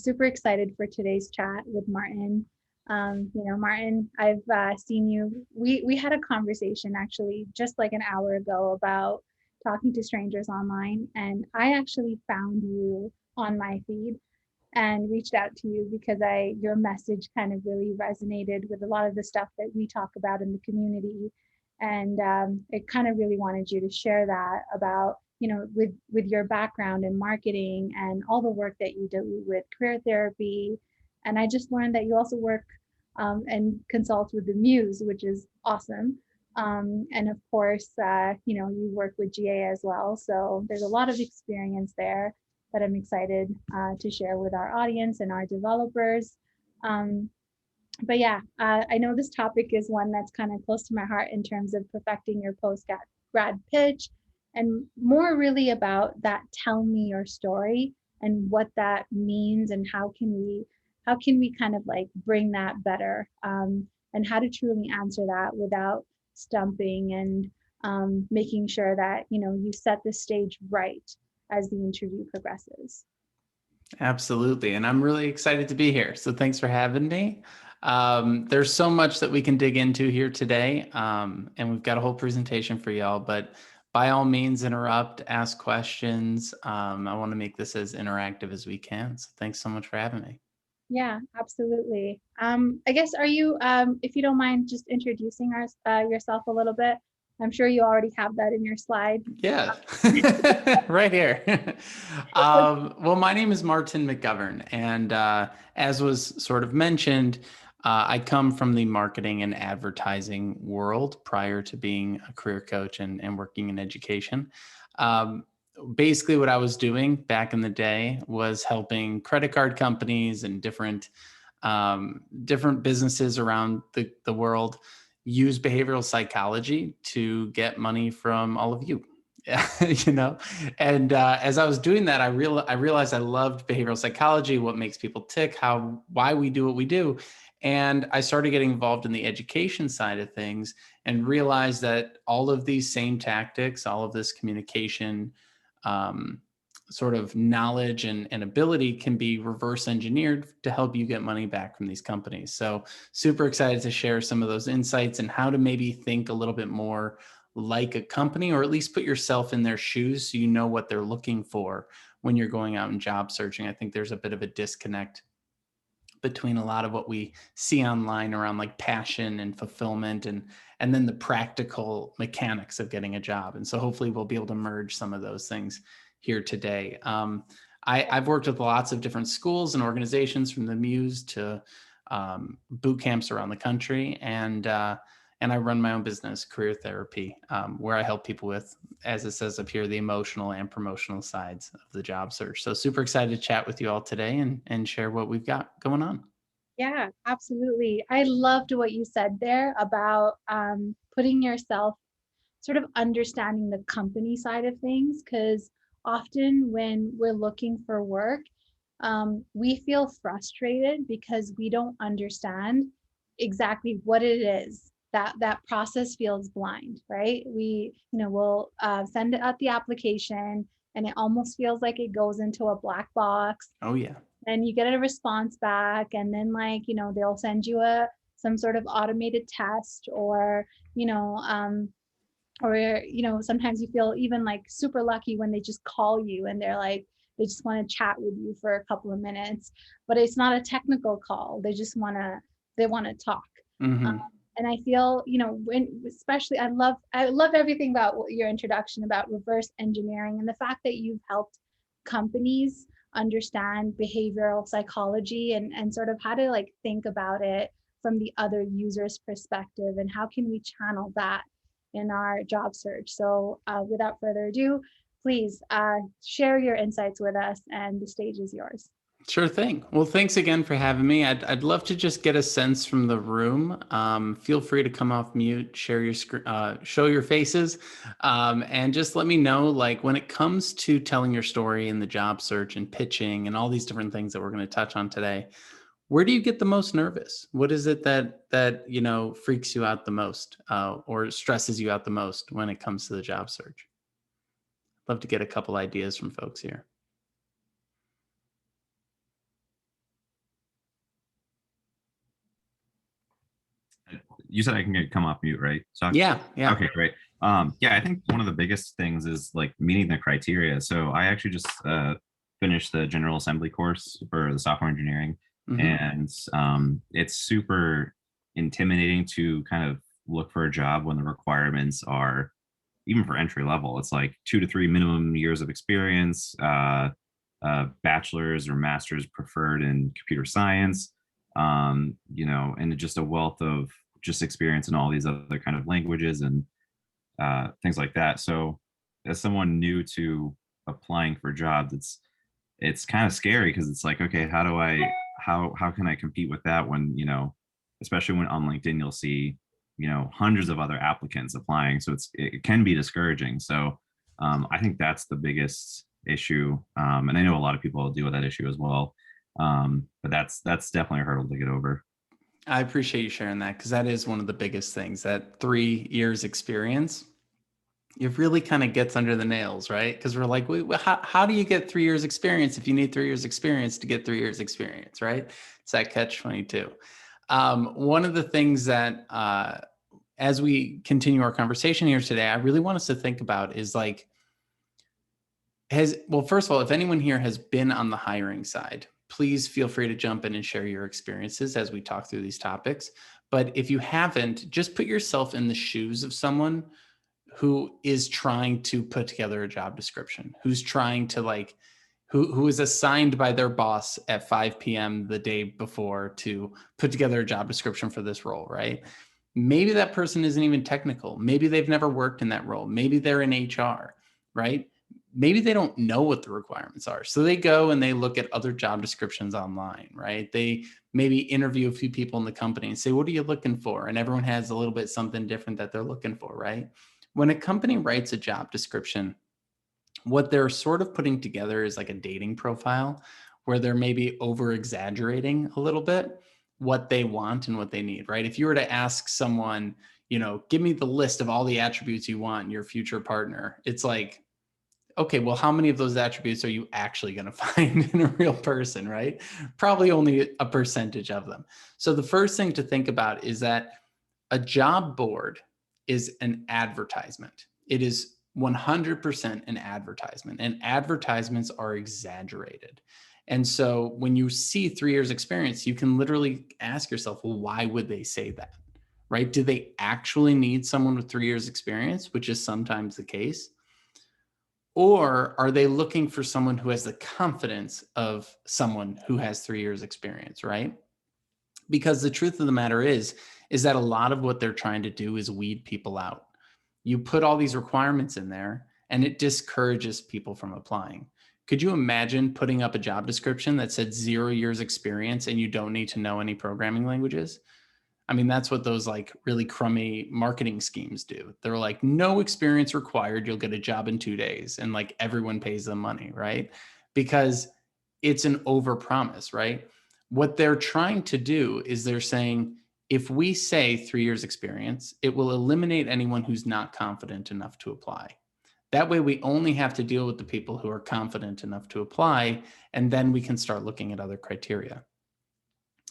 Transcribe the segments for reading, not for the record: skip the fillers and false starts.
Super excited for today's chat with Martin. Martin, I've seen you. We had a conversation actually just like an hour ago about talking to strangers online, and I actually found you on my feed and reached out to you because I your message kind of really resonated with a lot of the stuff that we talk about in the community, and it kind of really wanted you to share that about with your background in marketing and all the work that you do with career therapy. And I just learned that you also work and consult with the Muse, which is awesome. And of course, you work with GA as well. So there's a lot of experience there that I'm excited to share with our audience and our developers. Um, but yeah, I know this topic is one that's kind of close to my heart in terms of perfecting your post grad pitch, and more really about that tell me your story and what that means, and how can we kind of like bring that better, and how to truly answer that without stumping, and making sure that you set the stage right as the interview progresses. Absolutely. And I'm really excited to be here. So thanks for having me. There's so much that we can dig into here today. And we've got a whole presentation for y'all, but by all means, interrupt, ask questions. I want to make this as interactive as we can. So thanks so much for having me. Yeah, absolutely. I guess, are you, if you don't mind, just introducing yourself a little bit? I'm sure you already have that in your slide. Yeah, right here. Well, my name is Martin McGovern, and as was sort of mentioned, I come from the marketing and advertising world prior to being a career coach and working in education. Um, Basically, what I was doing back in the day was helping credit card companies and different businesses around the world use behavioral psychology to get money from all of you. you know and as I was doing that, I realized I loved behavioral psychology, what makes people tick, why we do what we do. And I started getting involved in the education side of things and realized that all of these same tactics, all of this communication, um, sort of knowledge and ability can be reverse engineered to help you get money back from these companies. So super excited to share some of those insights and how to maybe think a little bit more like a company, or at least put yourself in their shoes so you know what they're looking for when you're going out and job searching. I think there's a bit of a disconnect between a lot of what we see online around like passion and fulfillment and then the practical mechanics of getting a job. And so hopefully we'll be able to merge some of those things here today. I've worked with lots of different schools and organizations, from the Muse to boot camps around the country, and I run my own business, Career Therapy, where I help people with, as it says up here, the emotional and promotional sides of the job search. So super excited to chat with you all today and share what we've got going on. Yeah, absolutely. I loved what you said there about putting yourself, sort of understanding the company side of things, because often when we're looking for work, we feel frustrated because we don't understand exactly what it is. That process feels blind, right? We'll send out the application, and it almost feels like it goes into a black box, Oh yeah. and you get a response back, and then they'll send you a some sort of automated test, you know um, sometimes you feel even like super lucky when they just call you and they're like, they just want to chat with you for a couple of minutes, but it's not a technical call. They want to talk. um, Mm-hmm. and I feel, when especially I love everything about your introduction about reverse engineering, and the fact that you've helped companies understand behavioral psychology, and sort of how to like think about it from the other user's perspective, and how can we channel that in our job search. So without further ado, please share your insights with us, and the stage is yours. Sure thing. Well, thanks again for having me. I'd love to just get a sense from the room. Feel free to come off mute, share your screen, show your faces, and just let me know, like, when it comes to telling your story in the job search and pitching and all these different things that we're going to touch on today. Where do you get the most nervous? What is it that freaks you out the most, or stresses you out the most when it comes to the job search? Love to get a couple ideas from folks here. You said I can come off mute, right? So Yeah, yeah. okay, great. Yeah, I think one of the biggest things is like meeting the criteria. So I actually just finished the general assembly course for the software engineering, Hmm. and it's super intimidating to kind of look for a job when the requirements are, even for entry level, it's like 2 to 3 minimum years of experience, bachelor's or master's preferred in computer science, and just a wealth of just experience in all these other kind of languages and things like that. So, as someone new to applying for jobs, it's kind of scary because it's like, okay, how can I compete with that when especially when on LinkedIn you'll see hundreds of other applicants applying, so it can be discouraging. So I think that's the biggest issue, and I know a lot of people deal with that issue as well. But that's definitely a hurdle to get over. I appreciate you sharing that, because that is one of the biggest things, that 3 years experience. It really kind of gets under the nails, right? Because we're like, how do you get 3 years experience if you need 3 years experience to get 3 years experience, right? It's that catch 22. One of the things that, as we continue our conversation here today, I really want us to think about is like, well, first of all, if anyone here has been on the hiring side, please feel free to jump in and share your experiences as we talk through these topics. But if you haven't, just put yourself in the shoes of someone who is trying to put together a job description, who's trying to like, who is assigned by their boss at 5 p.m. the day before to put together a job description for this role, right? Maybe that person isn't even technical. Maybe they've never worked in that role. Maybe they're in HR, right? Maybe they don't know what the requirements are. So they go and they look at other job descriptions online, right? They maybe interview a few people in the company and say, what are you looking for? And everyone has a little bit something different that they're looking for, right? When a company writes a job description, what they're sort of putting together is like a dating profile where they're maybe over exaggerating a little bit what they want and what they need, right? If you were to ask someone, give me the list of all the attributes you want in your future partner, it's like, okay, well, how many of those attributes are you actually going to find in a real person, right? Probably only a percentage of them. So the first thing to think about is that a job board is an advertisement. It is 100% an advertisement, and advertisements are exaggerated. And so when you see 3 years experience, you can literally ask yourself, well, why would they say that? Right? Do they actually need someone with 3 years experience, which is sometimes the case? Or are they looking for someone who has the confidence of someone who has 3 years experience, right? Because the truth of the matter is that a lot of what they're trying to do is weed people out. You put all these requirements in there and it discourages people from applying. Could you imagine putting up a job description that said 0 years experience and you don't need to know any programming languages? I mean, that's what those like really crummy marketing schemes do. They're like, no experience required. You'll get a job in 2 days. And like everyone pays them money, right? Because it's an overpromise, right? What they're trying to do is they're saying, if we say 3 years experience, it will eliminate anyone who's not confident enough to apply. That way, we only have to deal with the people who are confident enough to apply, and then we can start looking at other criteria.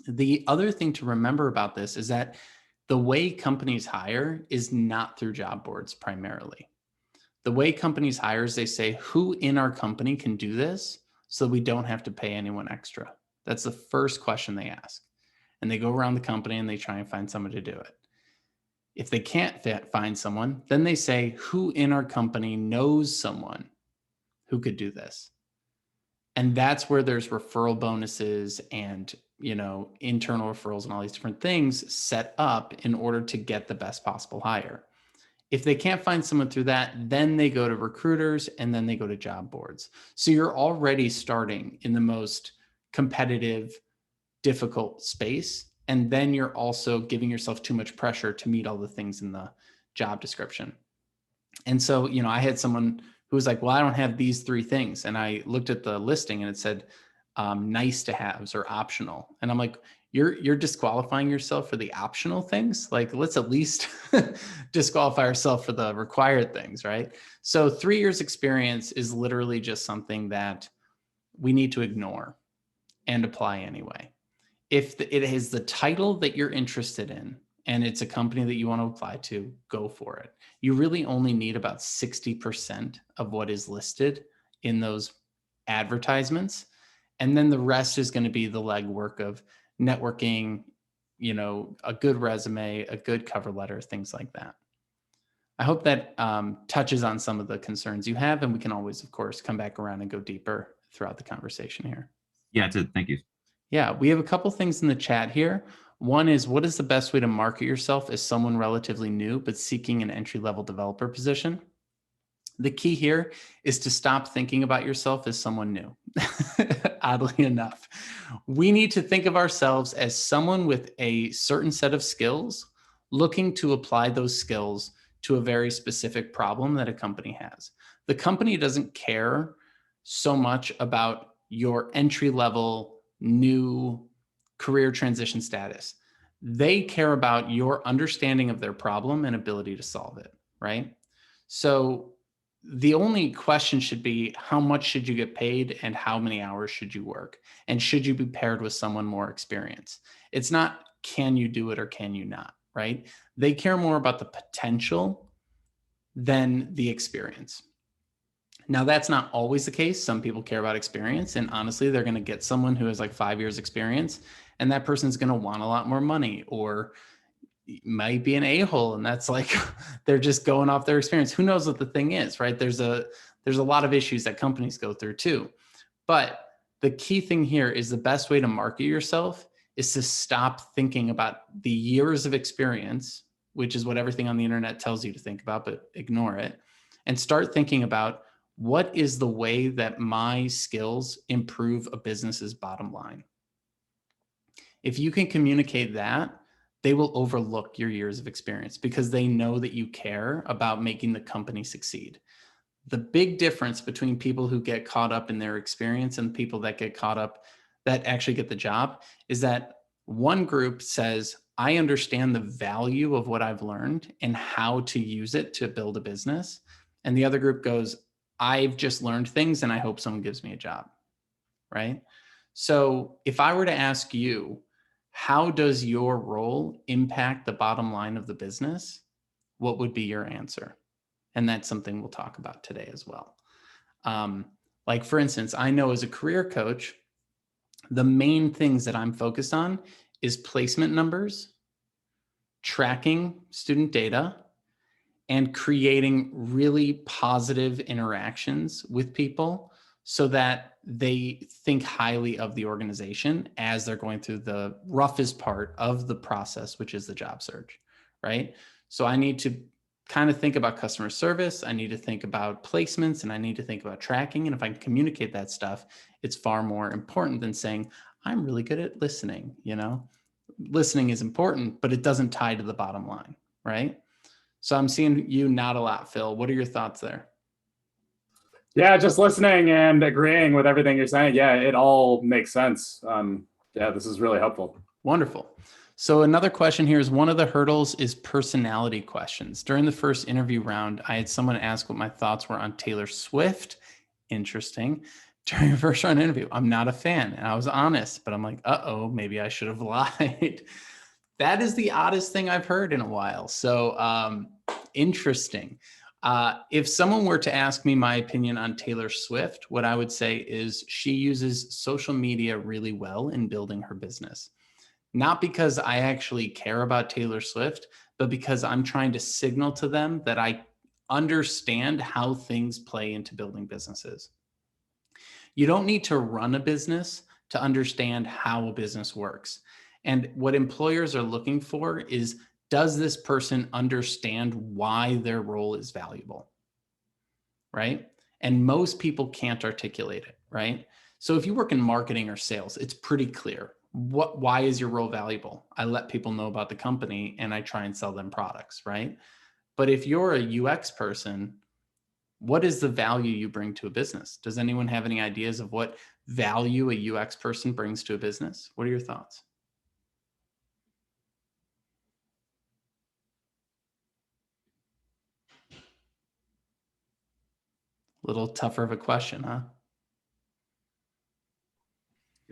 The other thing to remember about this is that the way companies hire is not through job boards primarily. The way companies hire is they say, who in our company can do this so we don't have to pay anyone extra? That's the first question they ask. And they go around the company and they try and find someone to do it. If they can't find someone, then they say, who in our company knows someone who could do this? And that's where there's referral bonuses and internal referrals and all these different things set up in order to get the best possible hire. If they can't find someone through that, then they go to recruiters and then they go to job boards. So you're already starting in the most competitive, difficult space, and then you're also giving yourself too much pressure to meet all the things in the job description. And so, I had someone who was like, well, I don't have these 3 things. And I looked at the listing and it said nice to haves or optional. And I'm like, you're disqualifying yourself for the optional things. Like, let's at least disqualify ourselves for the required things, right? So 3 years experience is literally just something that we need to ignore and apply anyway. If it is the title that you're interested in, and it's a company that you want to apply to, go for it. You really only need about 60% of what is listed in those advertisements. And then the rest is going to be the legwork of networking, a good resume, a good cover letter, things like that. I hope that touches on some of the concerns you have, and we can always, of course, come back around and go deeper throughout the conversation here. Yeah, it did. Thank you. Yeah, we have a couple things in the chat here. One is, what is the best way to market yourself as someone relatively new but seeking an entry-level developer position? The key here is to stop thinking about yourself as someone new. Oddly enough, we need to think of ourselves as someone with a certain set of skills, looking to apply those skills to a very specific problem that a company has. The company doesn't care so much about your entry-level new career transition status. They care about your understanding of their problem and ability to solve it, right? So the only question should be, how much should you get paid and how many hours should you work? And should you be paired with someone more experienced? It's not, can you do it or can you not, right? They care more about the potential than the experience. Now, that's not always the case. Some people care about experience, and honestly, they're going to get someone who has like 5 years experience, and that person's going to want a lot more money, or might be an a-hole, and that's like they're just going off their experience. Who knows what the thing is, right? There's a lot of issues that companies go through too. But the key thing here is the best way to market yourself is to stop thinking about the years of experience, which is what everything on the internet tells you to think about, but ignore it, and start thinking about, what is the way that my skills improve a business's bottom line? If you can communicate that, they will overlook your years of experience because they know that you care about making the company succeed. The big difference between people who get caught up in their experience and people that get caught up that actually get the job is that one group says, I understand the value of what I've learned and how to use it to build a business. And the other group goes, I've just learned things and I hope someone gives me a job, right? So if I were to ask you, how does your role impact the bottom line of the business? What would be your answer? And that's something we'll talk about today as well. Like for instance, I know as a career coach, the main things that I'm focused on is placement numbers, tracking student data, and creating really positive interactions with people so that they think highly of the organization as they're going through the roughest part of the process, which is the job search, right? So I need to kind of think about customer service. I need to think about placements, and I need to think about tracking. And if I can communicate that stuff, it's far more important than saying, I'm really good at listening. Listening is important, but it doesn't tie to the bottom line, right? So I'm seeing you nod a lot, Phil. What are your thoughts there? Yeah, just listening and agreeing with everything you're saying. Yeah, it all makes sense. Yeah, this is really helpful. Wonderful. So another question here is, one of the hurdles is personality questions. During the first interview round, I had someone ask what my thoughts were on Taylor Swift. Interesting. During the first round interview, I'm not a fan. And I was honest, but I'm like, uh-oh, maybe I should have lied. That is the oddest thing I've heard in a while. So interesting. If someone were to ask me my opinion on Taylor Swift, what I would say is she uses social media really well in building her business. Not because I actually care about Taylor Swift, but because I'm trying to signal to them that I understand how things play into building businesses. You don't need to run a business to understand how a business works. And what employers are looking for is, does this person understand why their role is valuable, right? And most people can't articulate it, right? So if you work in marketing or sales, it's pretty clear. Why is your role valuable? I let people know about the company and I try and sell them products, right? But if you're a UX person, what is the value you bring to a business? Does anyone have any ideas of what value a UX person brings to a business? What are your thoughts? A little tougher of a question, huh?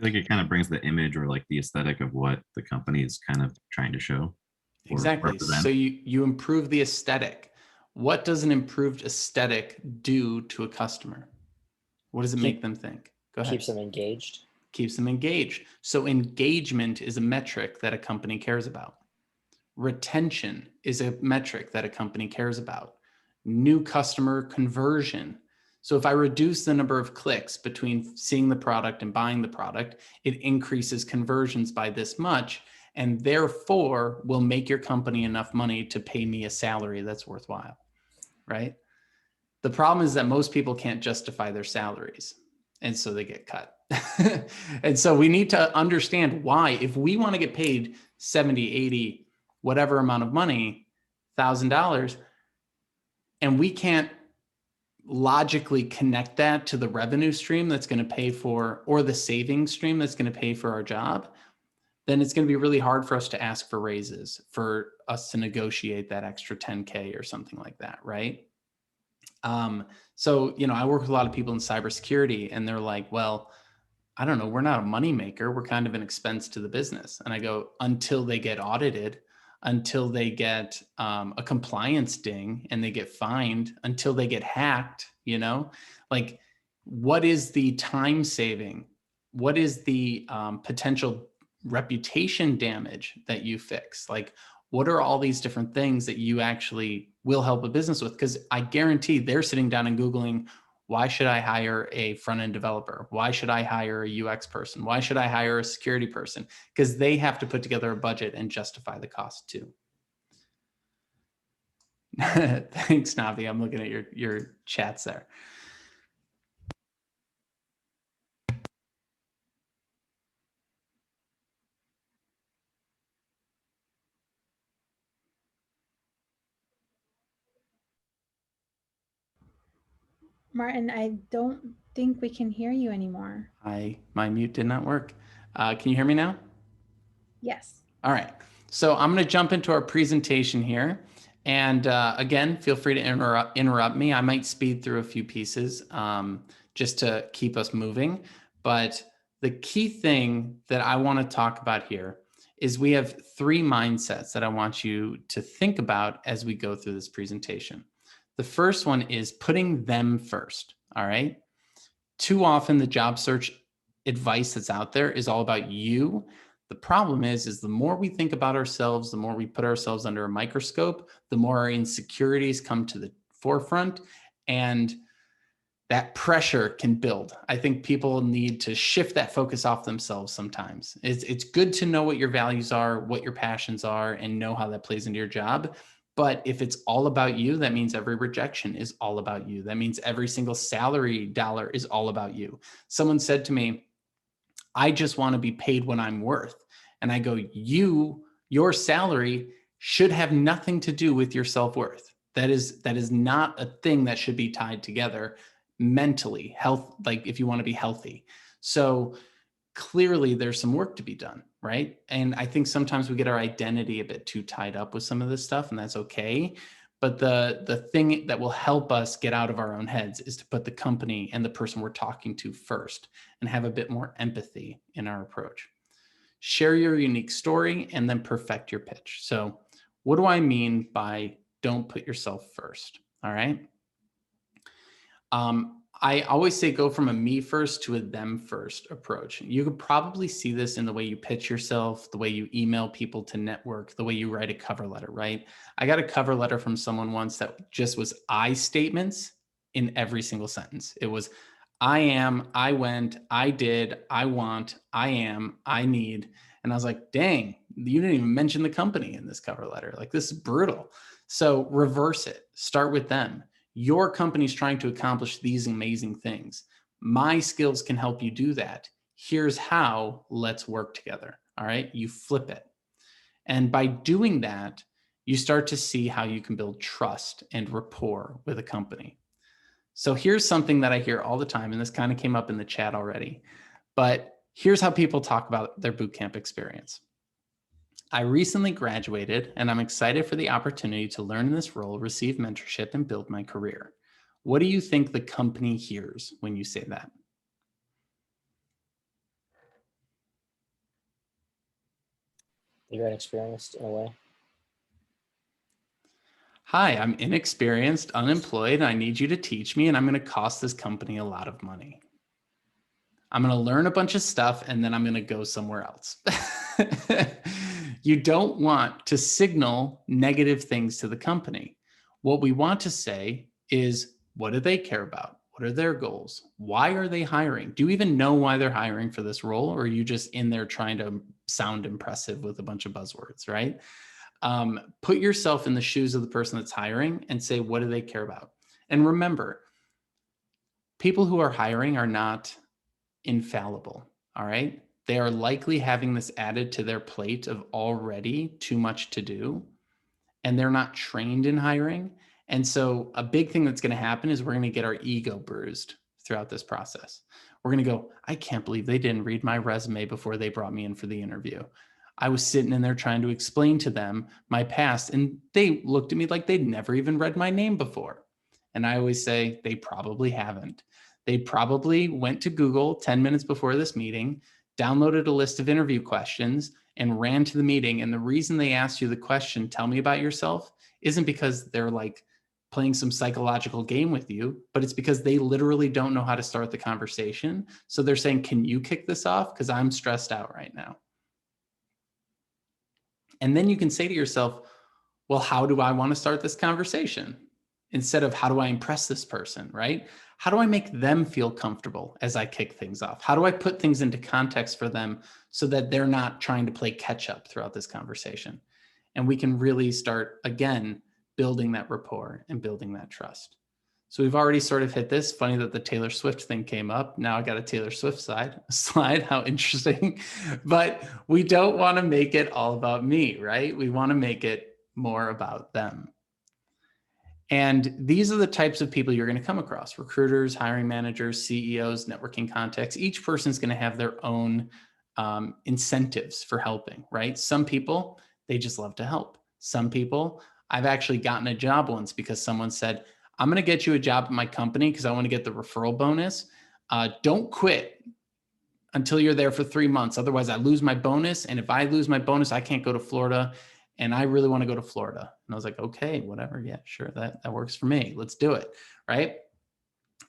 I feel like it kind of brings the image or like the aesthetic of what the company is kind of trying to show. Exactly. represent. So you improve the aesthetic. What does an improved aesthetic do to a customer? What does it make them think? Go ahead. Keeps them engaged. Keeps them engaged. So engagement is a metric that a company cares about. Retention is a metric that a company cares about. New customer conversion. So if I reduce the number of clicks between seeing the product and buying the product, it increases conversions by this much, and therefore will make your company enough money to pay me a salary that's worthwhile, right? The problem is that most people can't justify their salaries, and so they get cut. And so we need to understand why. If we want to get paid 70, 80, whatever amount of money, $1,000, and we can't logically connect that to the revenue stream that's going to pay for, or the savings stream that's going to pay for our job, then it's going to be really hard for us to ask for raises, for us to negotiate that extra 10K or something like that, right? So, I work with a lot of people in cybersecurity, and they're like, well, I don't know, we're not a money maker. We're kind of an expense to the business. And I go, until they get audited, until they get a compliance ding and they get fined, until they get hacked, like, what is the time saving? What is the potential reputation damage that you fix? Like, what are all these different things that you actually will help a business with? Because I guarantee they're sitting down and Googling, why should I hire a front-end developer? Why should I hire a UX person? Why should I hire a security person? Because they have to put together a budget and justify the cost too. Thanks, Navi. I'm looking at your chats there. Martin, I don't think we can hear you anymore. My mute did not work. Can you hear me now? Yes. All right. So I'm going to jump into our presentation here. And again, feel free to interrupt me. I might speed through a few pieces just to keep us moving. But the key thing that I want to talk about here is we have 3 mindsets that I want you to think about as we go through this presentation. The first one is putting them first. All right. Too often the job search advice that's out there is all about you. The problem is the more we think about ourselves, the more we put ourselves under a microscope, the more our insecurities come to the forefront, and that pressure can build. I think people need to shift that focus off themselves sometimes. It's good to know what your values are, what your passions are, and know how that plays into your job. But if it's all about you, that means every rejection is all about you. That means every single salary dollar is all about you. Someone said to me, I just want to be paid what I'm worth. And I go, your salary should have nothing to do with your self-worth. That is not a thing that should be tied together mentally, like if you want to be healthy. So clearly there's some work to be done, right? And I think sometimes we get our identity a bit too tied up with some of this stuff, and that's okay. But the thing that will help us get out of our own heads is to put the company and the person we're talking to first and have a bit more empathy in our approach. Share your unique story and then perfect your pitch. So what do I mean by don't put yourself first? All right. I always say go from a me first to a them first approach. You could probably see this in the way you pitch yourself, the way you email people to network, the way you write a cover letter, right? I got a cover letter from someone once that just was I statements in every single sentence. It was I am, I went, I did, I want, I am, I need. And I was like, dang, you didn't even mention the company in this cover letter. Like, this is brutal. So reverse it. Start with them. Your company's trying to accomplish these amazing things. My skills can help you do that. Here's how. Let's work together. All right. You flip it. And by doing that, you start to see how you can build trust and rapport with a company. So here's something that I hear all the time, and this kind of came up in the chat already, but here's how people talk about their bootcamp experience. I recently graduated and I'm excited for the opportunity to learn in this role, receive mentorship, and build my career. What do you think the company hears when you say that? You're inexperienced in a way. Hi, I'm inexperienced, unemployed. I need you to teach me, and I'm going to cost this company a lot of money. I'm going to learn a bunch of stuff, and then I'm going to go somewhere else. You don't want to signal negative things to the company. What we want to say is, what do they care about? What are their goals? Why are they hiring? Do you even know why they're hiring for this role? Or are you just in there trying to sound impressive with a bunch of buzzwords, right? Put yourself in the shoes of the person that's hiring and say, what do they care about? And remember, people who are hiring are not infallible. All right. They are likely having this added to their plate of already too much to do, and they're not trained in hiring. And so a big thing that's going to happen is we're going to get our ego bruised throughout this process. We're going to go, I can't believe they didn't read my resume before they brought me in for the interview. I was sitting in there trying to explain to them my past, and they looked at me like they'd never even read my name before. And I always say, they probably haven't. They probably went to Google 10 minutes before this meeting, downloaded a list of interview questions, and ran to the meeting. And the reason they asked you the question, tell me about yourself, isn't because they're like playing some psychological game with you, but it's because they literally don't know how to start the conversation. So they're saying, can you kick this off? Because I'm stressed out right now. And then you can say to yourself, well, how do I want to start this conversation? Instead of how do I impress this person, right? How do I make them feel comfortable as I kick things off? How do I put things into context for them so that they're not trying to play catch up throughout this conversation? And we can really start, again, building that rapport and building that trust. So we've already sort of hit this. Funny that the Taylor Swift thing came up. Now I got a Taylor Swift slide. How interesting. But we don't want to make it all about me, right? We want to make it more about them. And these are the types of people you're going to come across: recruiters, hiring managers, CEOs, networking contacts. Each person's going to have their own incentives for helping, right? Some people, they just love to help. Some people, I've actually gotten a job once because someone said, I'm going to get you a job at my company because I want to get the referral bonus. Don't quit until you're there for 3 months. Otherwise, I lose my bonus. And if I lose my bonus, I can't go to Florida. And I really want to go to Florida. And I was like, okay, whatever. Yeah, sure. That works for me. Let's do it. Right.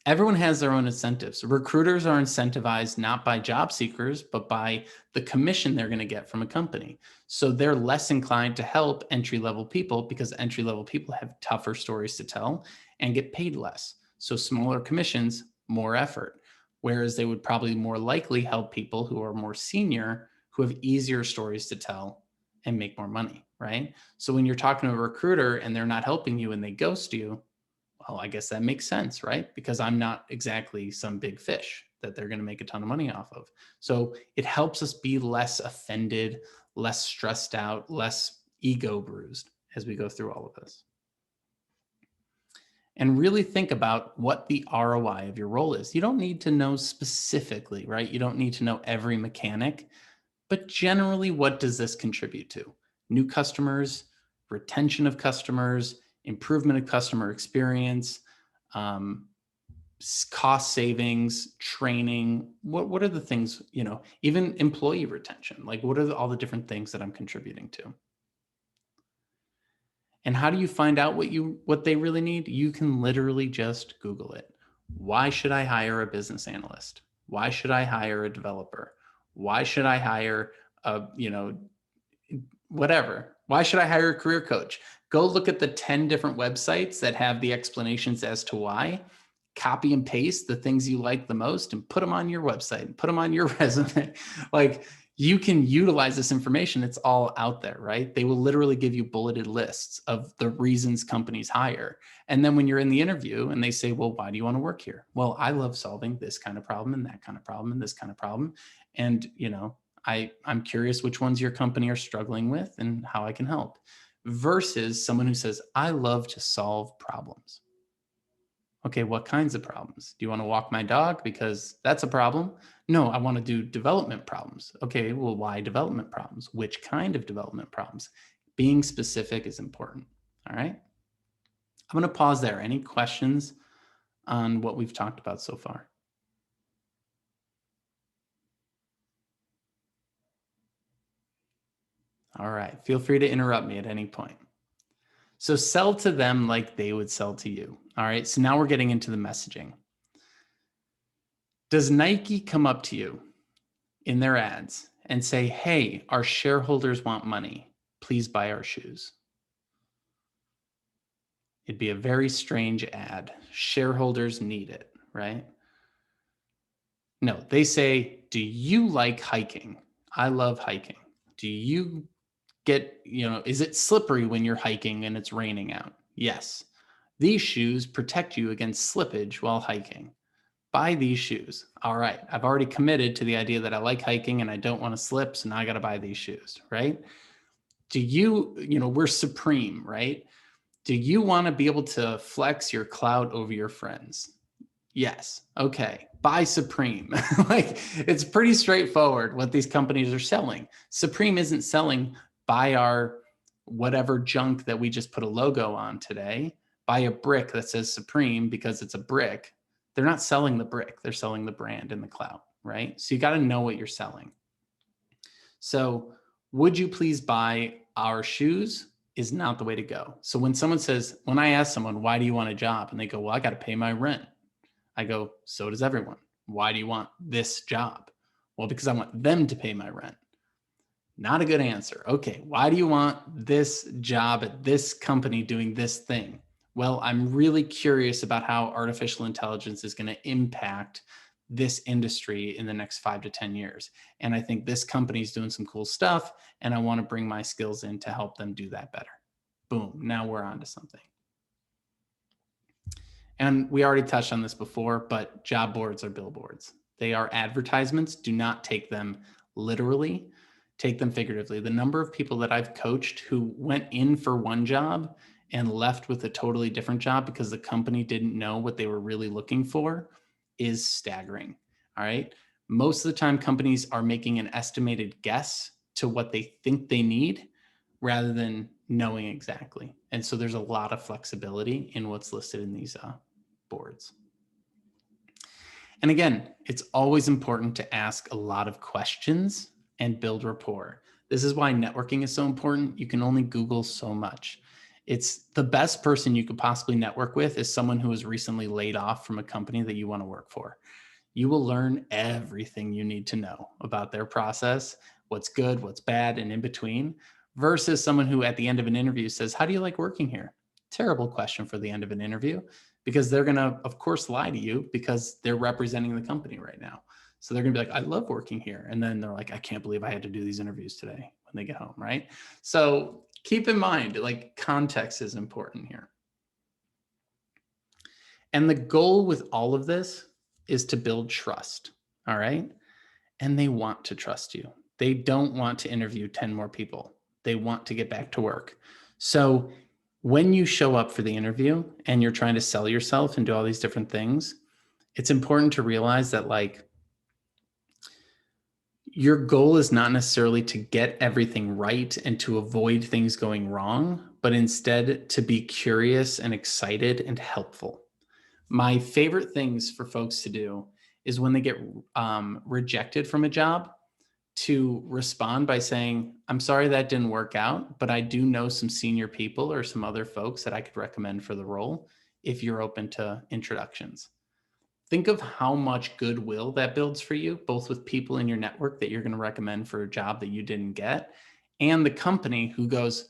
Everyone has their own incentives. Recruiters are incentivized not by job seekers, but by the commission they're going to get from a company. So they're less inclined to help entry-level people because entry-level people have tougher stories to tell and get paid less. So smaller commissions, more effort. Whereas they would probably more likely help people who are more senior, who have easier stories to tell and make more money, right? So when you're talking to a recruiter and they're not helping you and they ghost you, well, I guess that makes sense, right? Because I'm not exactly some big fish that they're going to make a ton of money off of. So it helps us be less offended, less stressed out, less ego bruised as we go through all of this. And really think about what the ROI of your role is. You don't need to know specifically, right? You don't need to know every mechanic, but generally, what does this contribute to? New customers, retention of customers, improvement of customer experience, cost savings, training. What are the things, even employee retention? Like, what are all the different things that I'm contributing to? And how do you find out what they really need? You can literally just Google it. Why should I hire a business analyst? Why should I hire a developer? Why should I hire a, whatever? Why should I hire a career coach? Go look at the 10 different websites that have the explanations as to why. Copy and paste the things you like the most and put them on your website and put them on your resume. Like, you can utilize this information. It's all out there, right? They will literally give you bulleted lists of the reasons companies hire. And then when you're in the interview and they say, well, why do you want to work here? Well, I love solving this kind of problem and that kind of problem and this kind of problem. And, I'm curious which ones your company are struggling with and how I can help, versus someone who says, I love to solve problems. Okay, what kinds of problems? Do you want to walk my dog? Because that's a problem. No, I want to do development problems. Okay, well, why development problems? Which kind of development problems? Being specific is important. All right. I'm going to pause there. Any questions on what we've talked about so far? All right. Feel free to interrupt me at any point. So sell to them like they would sell to you. All right. So now we're getting into the messaging. Does Nike come up to you in their ads and say, hey, our shareholders want money. Please buy our shoes? It'd be a very strange ad. Shareholders need it, right? No, they say, do you like hiking? I love hiking. Do you get, is it slippery when you're hiking and it's raining out? Yes. These shoes protect you against slippage while hiking. Buy these shoes. All right. I've already committed to the idea that I like hiking and I don't want to slip. So now I got to buy these shoes, right? Do you, we're Supreme, right? Do you want to be able to flex your clout over your friends? Yes. Okay. Buy Supreme. Like, it's pretty straightforward what these companies are selling. Supreme isn't selling buy our whatever junk that we just put a logo on today. Buy a brick that says Supreme because it's a brick. They're not selling the brick. They're selling the brand and the clout, right? So you got to know what you're selling. So would you please buy our shoes is not the way to go. So when I ask someone, why do you want a job? And they go, well, I got to pay my rent. I go, so does everyone. Why do you want this job? Well, because I want them to pay my rent. Not a good answer. Okay, why do you want this job at this company doing this thing? Well, I'm really curious about how artificial intelligence is going to impact this industry in the next 5 to 10 years. And I think this company is doing some cool stuff, and I want to bring my skills in to help them do that better. Boom, now we're on to something. And we already touched on this before, but job boards are billboards. They are advertisements. Do not take them literally, take them figuratively. The number of people that I've coached who went in for one job and left with a totally different job because the company didn't know what they were really looking for is staggering. All right. Most of the time, companies are making an estimated guess to what they think they need rather than knowing exactly. And so there's a lot of flexibility in what's listed in these boards. And again, it's always important to ask a lot of questions and build rapport. This is why networking is so important. You can only Google so much. It's the best person you could possibly network with is someone who was recently laid off from a company that you want to work for. You will learn everything you need to know about their process, what's good, what's bad, and in between, versus someone who at the end of an interview says, how do you like working here? Terrible question for the end of an interview, because they're going to, of course, lie to you because they're representing the company right now. So they're going to be like, I love working here. And then they're like, I can't believe I had to do these interviews today when they get home, right? So keep in mind, like, context is important here. And the goal with all of this is to build trust, all right? And they want to trust you. They don't want to interview 10 more people. They want to get back to work. So when you show up for the interview and you're trying to sell yourself and do all these different things, it's important to realize that, like, your goal is not necessarily to get everything right and to avoid things going wrong, but instead to be curious and excited and helpful. My favorite things for folks to do is when they get rejected from a job, to respond by saying, I'm sorry that didn't work out, but I do know some senior people or some other folks that I could recommend for the role if you're open to introductions. Think of how much goodwill that builds for you, both with people in your network that you're going to recommend for a job that you didn't get, and the company who goes,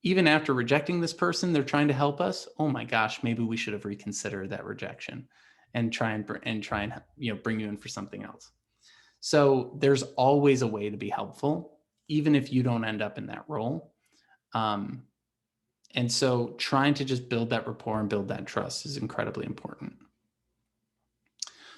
even after rejecting this person, they're trying to help us. Oh my gosh, maybe we should have reconsidered that rejection and try and bring you in for something else. So there's always a way to be helpful, even if you don't end up in that role. And so trying to just build that rapport and build that trust is incredibly important.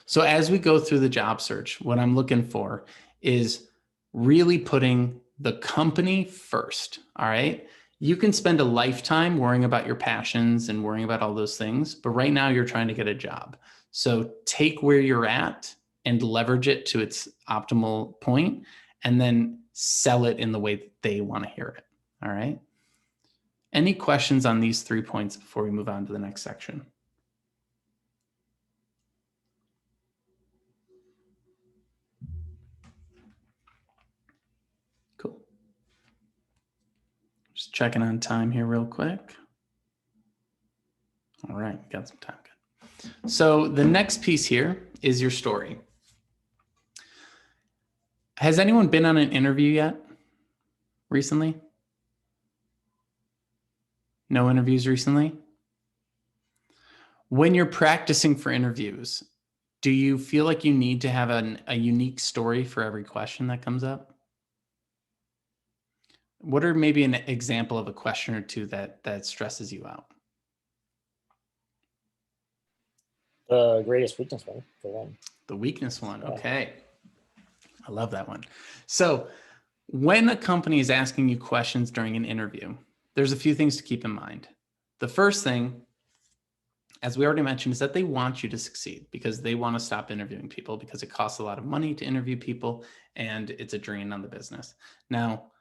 So as we go through the job search, what I'm looking for is really putting the company first. All right. You can spend a lifetime worrying about your passions and worrying about all those things, but right now you're trying to get a job. So take where you're at and leverage it to its optimal point, and then sell it in the way that they want to hear it. All right. Any questions on these 3 points before we move on to the next section? Cool. Just checking on time here real quick. All right, got some time. Good. So the next piece here is your story. Has anyone been on an interview yet recently? No interviews recently? When you're practicing for interviews, do you feel like you need to have a unique story for every question that comes up? What are maybe an example of a question or two that stresses you out? The greatest weakness one, for one. The weakness one. Yeah. Okay. I love that one. So when a company is asking you questions during an interview, there's a few things to keep in mind. The first thing, as we already mentioned, is that they want you to succeed because they want to stop interviewing people because it costs a lot of money to interview people and it's a drain on the business. Now,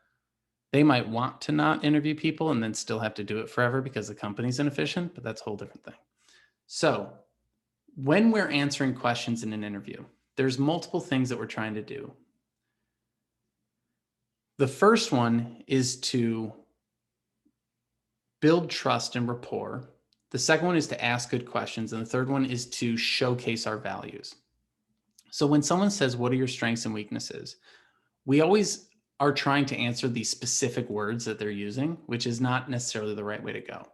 they might want to not interview people and then still have to do it forever because the company's inefficient, but that's a whole different thing. So when we're answering questions in an interview, there's multiple things that we're trying to do. The first one is to build trust and rapport. The second one is to ask good questions. And the third one is to showcase our values. So when someone says, what are your strengths and weaknesses? We always are trying to answer these specific words that they're using, which is not necessarily the right way to go.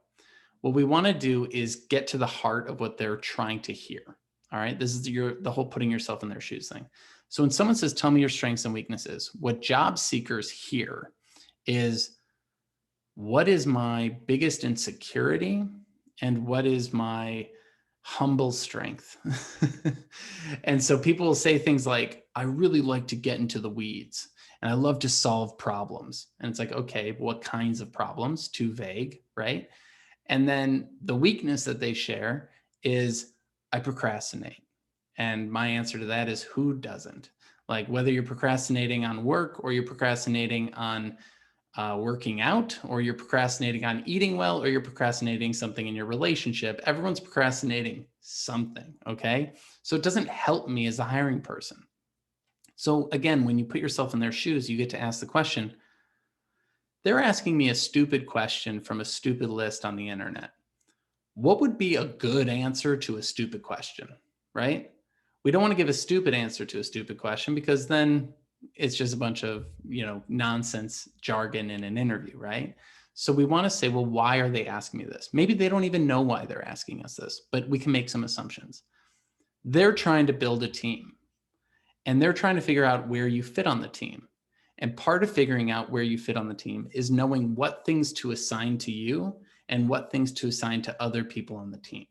What we want to do is get to the heart of what they're trying to hear. All right. This is the whole putting yourself in their shoes thing. So when someone says, tell me your strengths and weaknesses, what job seekers hear is, what is my biggest insecurity and what is my humble strength? And so people will say things like, I really like to get into the weeds and I love to solve problems. And it's like, okay, what kinds of problems? Too vague, right? And then the weakness that they share is, I procrastinate. And my answer to that is, who doesn't? Like, whether you're procrastinating on work or you're procrastinating on working out, or you're procrastinating on eating well, or you're procrastinating something in your relationship, everyone's procrastinating something, okay? So it doesn't help me as a hiring person. So again, when you put yourself in their shoes, you get to ask the question, they're asking me a stupid question from a stupid list on the internet. What would be a good answer to a stupid question, right? We don't want to give a stupid answer to a stupid question because then it's just a bunch of, nonsense jargon in an interview, right? So we want to say, well, why are they asking me this? Maybe they don't even know why they're asking us this, but we can make some assumptions. They're trying to build a team and they're trying to figure out where you fit on the team. And part of figuring out where you fit on the team is knowing what things to assign to you and what things to assign to other people on the team.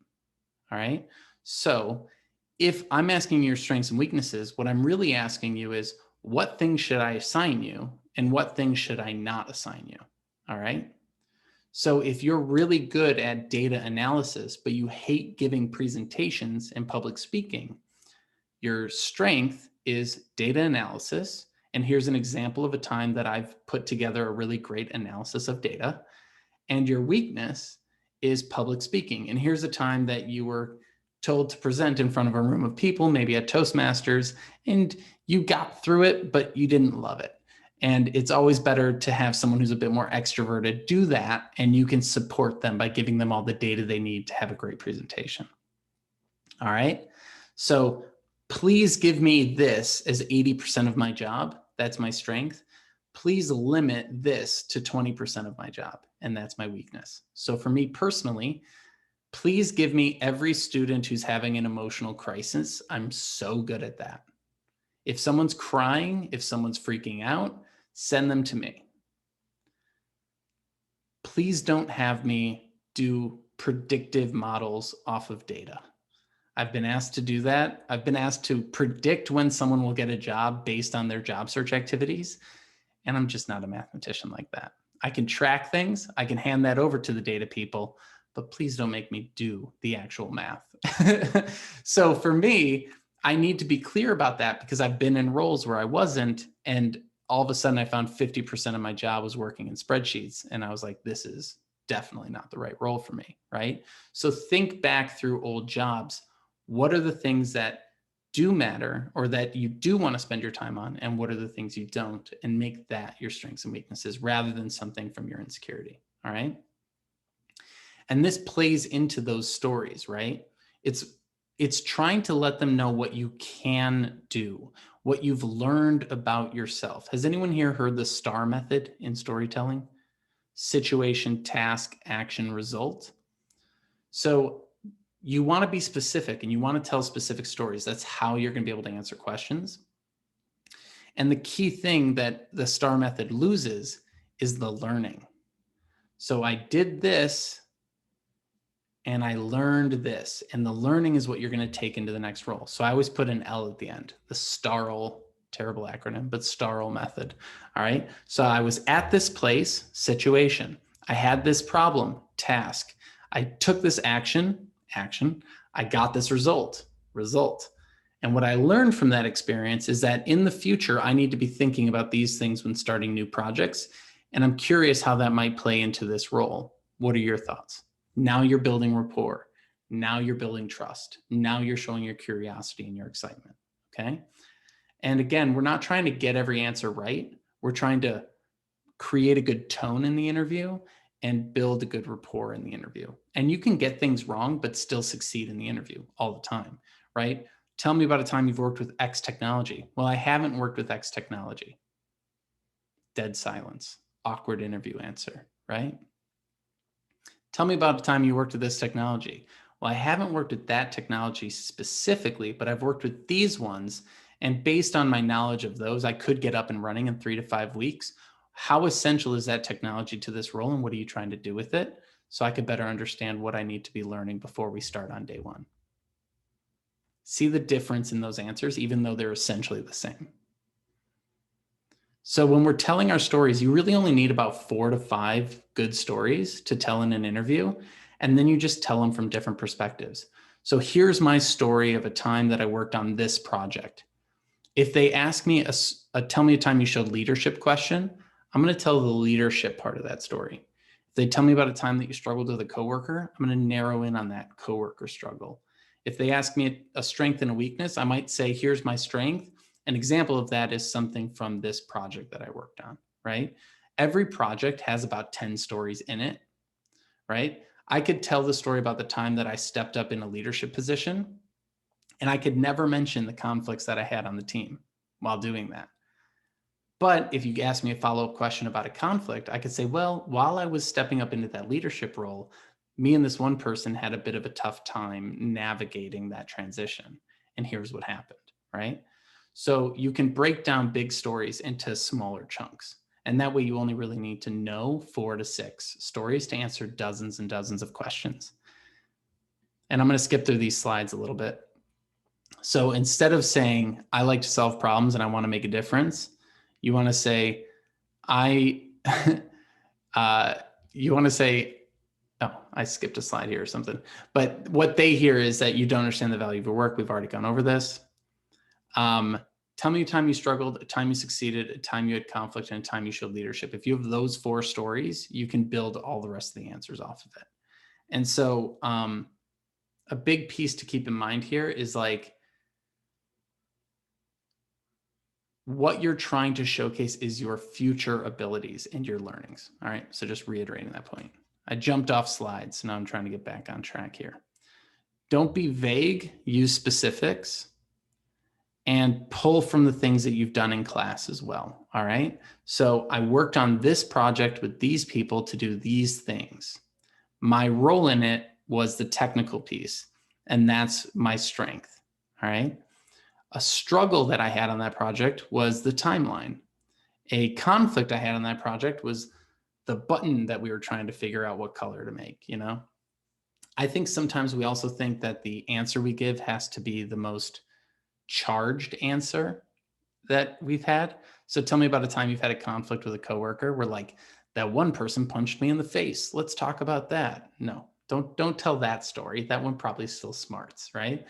All right. So if I'm asking your strengths and weaknesses, what I'm really asking you is, what things should I assign you and what things should I not assign you? All right. So if you're really good at data analysis, but you hate giving presentations and public speaking, your strength is data analysis. And here's an example of a time that I've put together a really great analysis of data. And your weakness is public speaking. And here's a time that you were told to present in front of a room of people, maybe at Toastmasters, and you got through it, but you didn't love it. And it's always better to have someone who's a bit more extroverted do that, and you can support them by giving them all the data they need to have a great presentation. All right. So please give me this as 80% of my job. That's my strength. Please limit this to 20% of my job. And that's my weakness. So for me personally, please give me every student who's having an emotional crisis. I'm so good at that. If someone's crying, if someone's freaking out, send them to me. Please don't have me do predictive models off of data. I've been asked to do that. I've been asked to predict when someone will get a job based on their job search activities. And I'm just not a mathematician like that. I can track things. I can hand that over to the data people, but please don't make me do the actual math. So for me, I need to be clear about that because I've been in roles where I wasn't. And all of a sudden I found 50% of my job was working in spreadsheets. And I was like, this is definitely not the right role for me, right? So think back through old jobs. What are the things that do matter or that you do want to spend your time on, and what are the things you don't, and make that your strengths and weaknesses rather than something from your insecurity. All right. And this plays into those stories, right? It's trying to let them know what you can do, what you've learned about yourself. Has anyone here heard the STAR method in storytelling? Situation, task, action, result. So you want to be specific and you want to tell specific stories. That's how you're going to be able to answer questions. And the key thing that the STAR method loses is the learning. So I did this and I learned this, and the learning is what you're going to take into the next role. So I always put an L at the end, the STARL, terrible acronym, but STARL method. All right. So I was at this place, situation. I had this problem, task. I took this action. I got this result. And what I learned from that experience is that in the future, I need to be thinking about these things when starting new projects. And I'm curious how that might play into this role. What are your thoughts? Now you're building rapport. Now you're building trust. Now you're showing your curiosity and your excitement. Okay. And again, we're not trying to get every answer right. We're trying to create a good tone in the interview and build a good rapport in the interview. And you can get things wrong, but still succeed in the interview all the time, right? Tell me about a time you've worked with X technology. Well, I haven't worked with X technology. Dead silence, awkward interview answer, right? Tell me about a time you worked with this technology. Well, I haven't worked with that technology specifically, but I've worked with these ones. And based on my knowledge of those, I could get up and running in 3 to 5 weeks. How essential is that technology to this role, and what are you trying to do with it? So I could better understand what I need to be learning before we start on day one. See the difference in those answers, even though they're essentially the same. So when we're telling our stories, you really only need about 4 to 5 good stories to tell in an interview. And then you just tell them from different perspectives. So here's my story of a time that I worked on this project. If they ask me, tell me a time you showed leadership question, I'm going to tell the leadership part of that story. If they tell me about a time that you struggled with a coworker, I'm going to narrow in on that coworker struggle. If they ask me a strength and a weakness, I might say, here's my strength. An example of that is something from this project that I worked on, right? Every project has about 10 stories in it, right? I could tell the story about the time that I stepped up in a leadership position, and I could never mention the conflicts that I had on the team while doing that. But if you ask me a follow-up question about a conflict, I could say, well, while I was stepping up into that leadership role, me and this one person had a bit of a tough time navigating that transition. And here's what happened, right? So you can break down big stories into smaller chunks. And that way you only really need to know 4 to 6 stories to answer dozens and dozens of questions. And I'm going to skip through these slides a little bit. So instead of saying, I like to solve problems and I want to make a difference, you want to say, you want to say, oh, I skipped a slide here or something. But what they hear is that you don't understand the value of your work. We've already gone over this. Tell me a time you struggled, a time you succeeded, a time you had conflict, and a time you showed leadership. If you have those 4 stories, you can build all the rest of the answers off of it. And so a big piece to keep in mind here is like, what you're trying to showcase is your future abilities and your learnings. All right. So just reiterating that point. I jumped off slides. So now I'm trying to get back on track here. Don't be vague, use specifics, and pull from the things that you've done in class as well. All right. So I worked on this project with these people to do these things. My role in it was the technical piece, and that's my strength. All right. A struggle that I had on that project was the timeline. A conflict I had on that project was the button that we were trying to figure out what color to make, you know? I think sometimes we also think that the answer we give has to be the most charged answer that we've had. So tell me about a time you've had a conflict with a coworker where like that one person punched me in the face. Let's talk about that. No, don't tell that story. That one probably still smarts, right?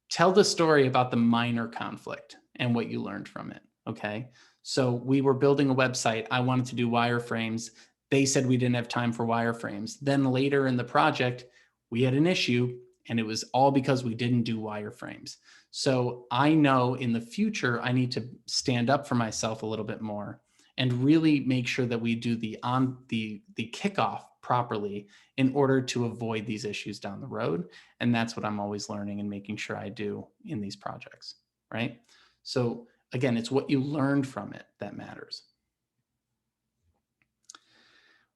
Tell the story about the minor conflict and what you learned from it. Okay. So we were building a website. I wanted to do wireframes. They said we didn't have time for wireframes. Then later in the project, we had an issue, and it was all because we didn't do wireframes. So I know in the future, I need to stand up for myself a little bit more and really make sure that we do the kickoff properly in order to avoid these issues down the road. And that's what I'm always learning and making sure I do in these projects, right? So again, it's what you learned from it that matters.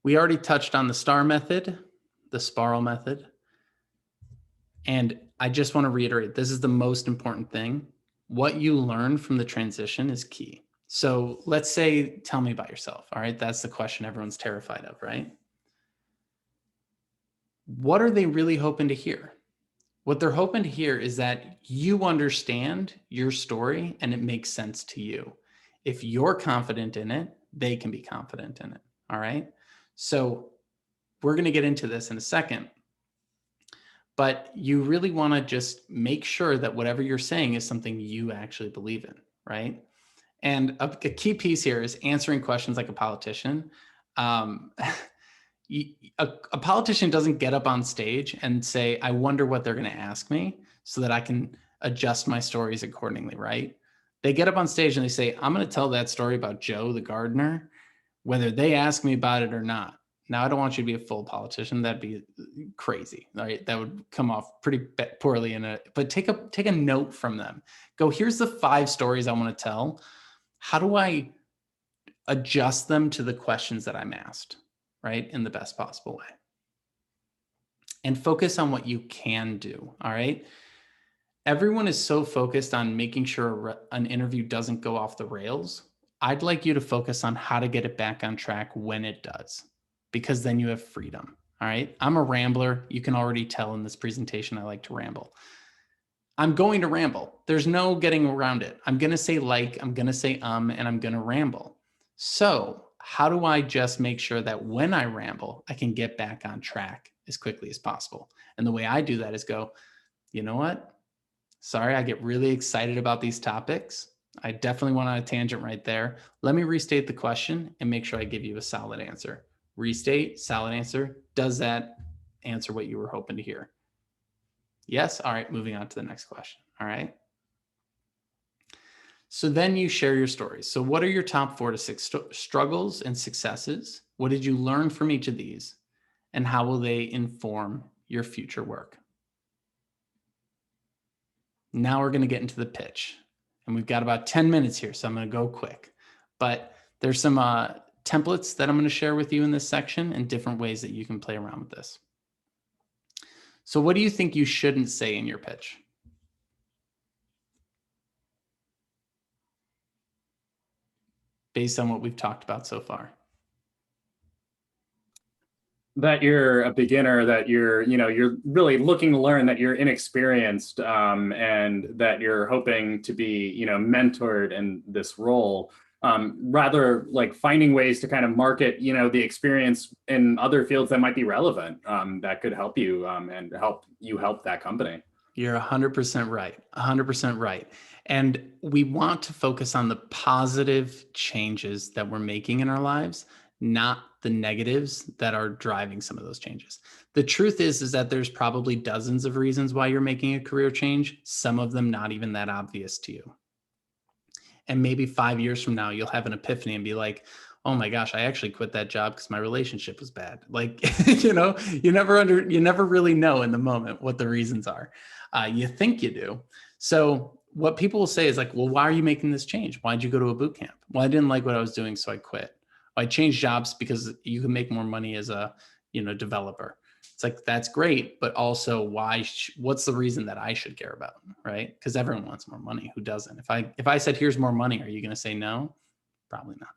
We already touched on the STAR method, the spiral method. And I just want to reiterate, this is the most important thing. What you learn from the transition is key. So let's say, tell me about yourself. All right. That's the question everyone's terrified of, right? What are they really hoping to hear? What they're hoping to hear is that you understand your story and it makes sense to you. If you're confident in it, they can be confident in it. All right. So we're going to get into this in a second, but you really want to just make sure that whatever you're saying is something you actually believe in, right? And a key piece here is answering questions like a politician. A politician doesn't get up on stage and say, I wonder what they're going to ask me so that I can adjust my stories accordingly, right? They get up on stage and they say, I'm going to tell that story about Joe the gardener, whether they ask me about it or not. Now, I don't want you to be a full politician. That'd be crazy, right? That would come off pretty poorly but take a note from them. Go, here's the 5 stories I want to tell. How do I adjust them to the questions that I'm asked, right? In the best possible way. And focus on what you can do, all right? Everyone is so focused on making sure an interview doesn't go off the rails. I'd like you to focus on how to get it back on track when it does, because then you have freedom, all right? I'm a rambler. You can already tell in this presentation I like to ramble. I'm going to ramble. There's no getting around it. I'm going to say I'm going to say and I'm going to ramble. So how do I just make sure that when I ramble, I can get back on track as quickly as possible? And the way I do that is go, you know what? Sorry, I get really excited about these topics. I definitely went on a tangent right there. Let me restate the question and make sure I give you a solid answer. Restate, solid answer. Does that answer what you were hoping to hear? Yes. All right. Moving on to the next question. All right. So then you share your stories. So what are your top 4 to 6 struggles and successes? What did you learn from each of these? And how will they inform your future work? Now we're going to get into the pitch. And we've got about 10 minutes here, so I'm going to go quick. But there's some templates that I'm going to share with you in this section and different ways that you can play around with this. So what do you think you shouldn't say in your pitch? Based on what we've talked about so far. That you're a beginner, that you're really looking to learn, that you're inexperienced, and that you're hoping to be, mentored in this role. Rather like finding ways to kind of market, the experience in other fields that might be relevant, that could help you and help that company. You're 100% right. 100% right. And we want to focus on the positive changes that we're making in our lives, not the negatives that are driving some of those changes. The truth is that there's probably dozens of reasons why you're making a career change, some of them not even that obvious to you. And maybe 5 years from now, you'll have an epiphany and be like, oh my gosh, I actually quit that job because my relationship was bad. Like, you never really know in the moment what the reasons are. You think you do. So what people will say is like, well, why are you making this change? Why'd you go to a boot camp? Well, I didn't like what I was doing, so I quit. I changed jobs because you can make more money as a, developer. It's like, that's great, but also what's the reason that I should care about, right? Because everyone wants more money. Who doesn't? If I said, here's more money, are you going to say no? Probably not.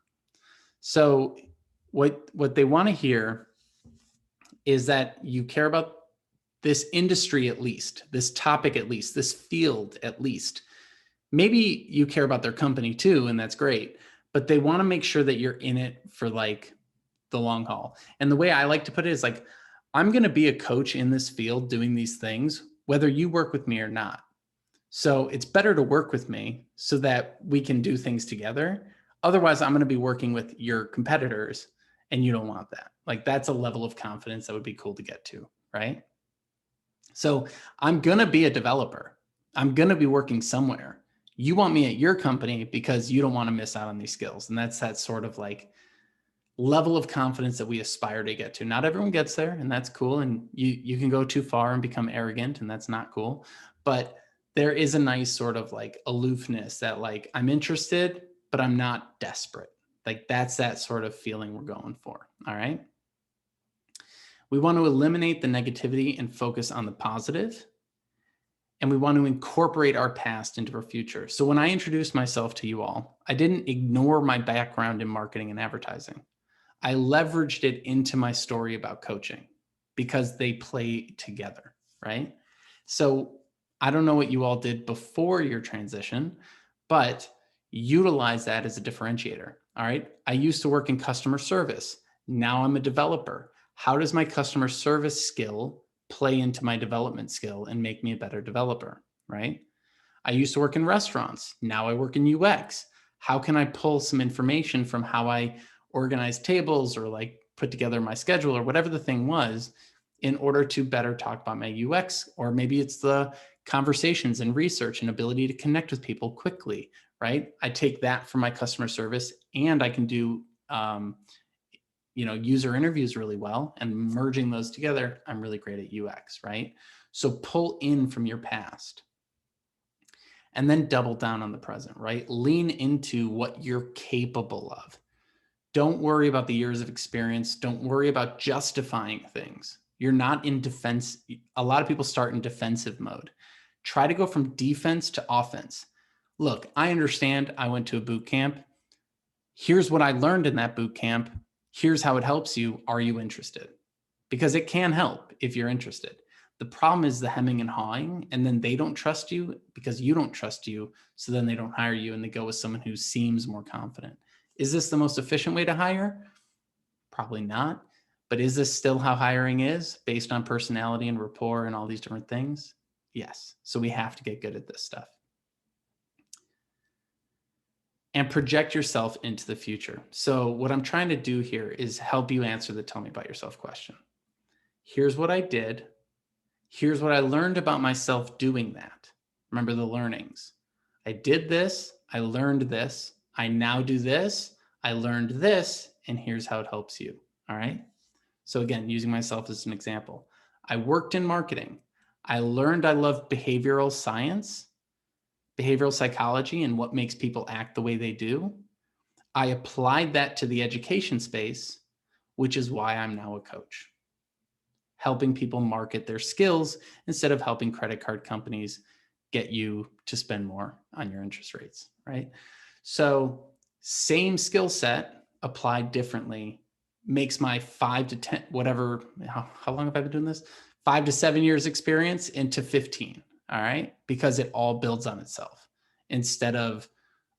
So what they want to hear is that you care about this industry at least, this topic at least, this field at least. Maybe you care about their company too, and that's great, but they want to make sure that you're in it for like the long haul. And the way I like to put it is like, I'm going to be a coach in this field doing these things, whether you work with me or not. So it's better to work with me so that we can do things together. Otherwise, I'm going to be working with your competitors and you don't want that. Like, that's a level of confidence that would be cool to get to, right? So I'm going to be a developer. I'm going to be working somewhere. You want me at your company because you don't want to miss out on these skills. And that's that sort of like level of confidence that we aspire to get to. Not everyone gets there, and that's cool. And you can go too far and become arrogant, and that's not cool. But there is a nice sort of like aloofness that like, I'm interested, but I'm not desperate. Like that's that sort of feeling we're going for. All right. We want to eliminate the negativity and focus on the positive. And we want to incorporate our past into our future. So when I introduced myself to you all, I didn't ignore my background in marketing and advertising. I leveraged it into my story about coaching because they play together, right? So I don't know what you all did before your transition, but utilize that as a differentiator. All right. I used to work in customer service. Now I'm a developer. How does my customer service skill play into my development skill and make me a better developer, right? I used to work in restaurants. Now I work in UX. How can I pull some information from how I organize tables or like put together my schedule or whatever the thing was in order to better talk about my UX? Or maybe it's the conversations and research and ability to connect with people quickly, right? I take that from my customer service and I can do user interviews really well, and merging those together, I'm really great at UX, right? So pull in from your past and then double down on the present, right? Lean into what you're capable of. Don't worry about the years of experience. Don't worry about justifying things. You're not in defense. A lot of people start in defensive mode. Try to go from defense to offense. Look, I understand I went to a boot camp. Here's what I learned in that boot camp. Here's how it helps you. Are you interested? Because it can help if you're interested. The problem is the hemming and hawing, and then they don't trust you because you don't trust you. So then they don't hire you and they go with someone who seems more confident. Is this the most efficient way to hire? Probably not. But is this still how hiring is based on personality and rapport and all these different things? Yes. So we have to get good at this stuff. And project yourself into the future. So what I'm trying to do here is help you answer the tell me about yourself question. Here's what I did. Here's what I learned about myself doing that. Remember the learnings. I did this. I learned this. I now do this. I learned this. And here's how it helps you. All right. So again, using myself as an example, I worked in marketing. I learned I love behavioral science, behavioral psychology, and what makes people act the way they do. I applied that to the education space, which is why I'm now a coach, helping people market their skills instead of helping credit card companies get you to spend more on your interest rates, right? So same skill set applied differently makes my 5 to 10, whatever, how long have I been doing this? 5 to 7 years experience into 15, all right? Because it all builds on itself instead of,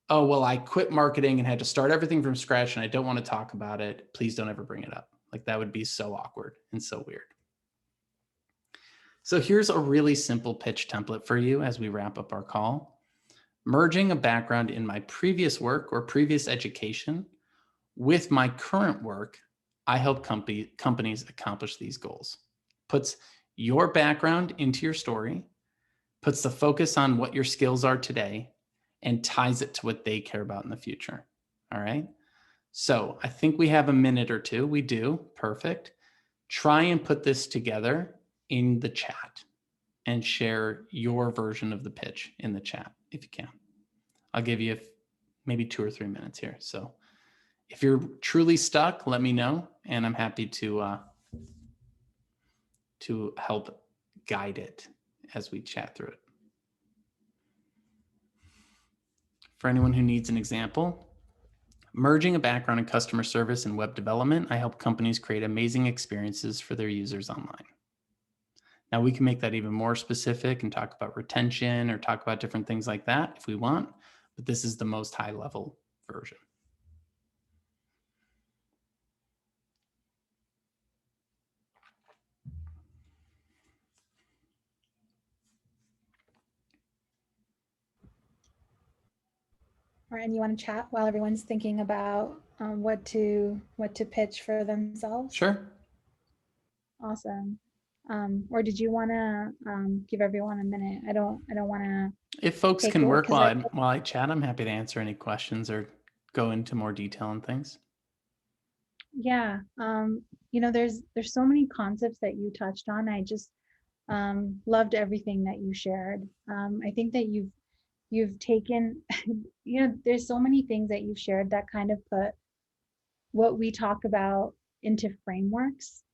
oh, well, I quit marketing and had to start everything from scratch and I don't want to talk about it. Please don't ever bring it up. Like that would be so awkward and so weird. So here's a really simple pitch template for you as we wrap up our call. Merging a background in my previous work or previous education with my current work, I help companies accomplish these goals. Puts your background into your story, puts the focus on what your skills are today, and ties it to what they care about in the future. All right. So I think we have a minute or two. We do. Perfect. Try and put this together in the chat and share your version of the pitch in the chat if you can. I'll give you maybe 2 or 3 minutes here. So if you're truly stuck, let me know, and I'm happy to help guide it as we chat through it. For anyone who needs an example, merging a background in customer service and web development, I help companies create amazing experiences for their users online. Now we can make that even more specific and talk about retention or talk about different things like that if we want, but this is the most high level version. Martin, you want to chat while everyone's thinking about what to pitch for themselves? Sure. Awesome. Or did you want to give everyone a minute? I don't want to. If folks can work while I chat, I'm happy to answer any questions or go into more detail on things. Yeah. There's so many concepts that you touched on. I just loved everything that you shared. I think that you've taken, there's so many things that you've shared that kind of put what we talk about into frameworks,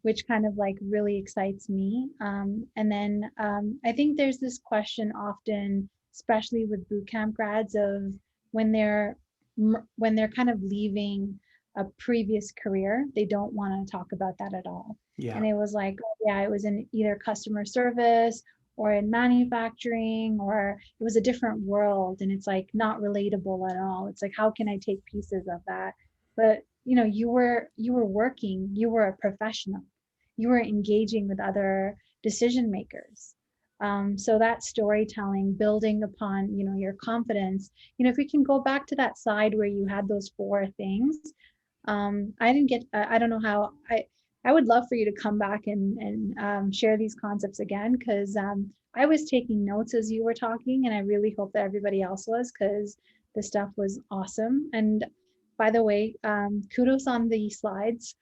which kind of like really excites me. And then I think there's this question often, especially with bootcamp grads, of when they're when they're kind of leaving a previous career, they don't want to talk about that at all. Yeah. And it was like, oh, yeah, it was in either customer service or in manufacturing, or it was a different world, and it's like not relatable at all. It's like, how can I take pieces of that? But you were working, you were a professional, you were engaging with other decision makers. So that storytelling, building upon your confidence, if we can go back to that side where you had those four things. I didn't get, I don't know how, I would love for you to come back and share these concepts again, because I was taking notes as you were talking, and I really hope that everybody else was, because the stuff was awesome. And by the way, kudos on the slides.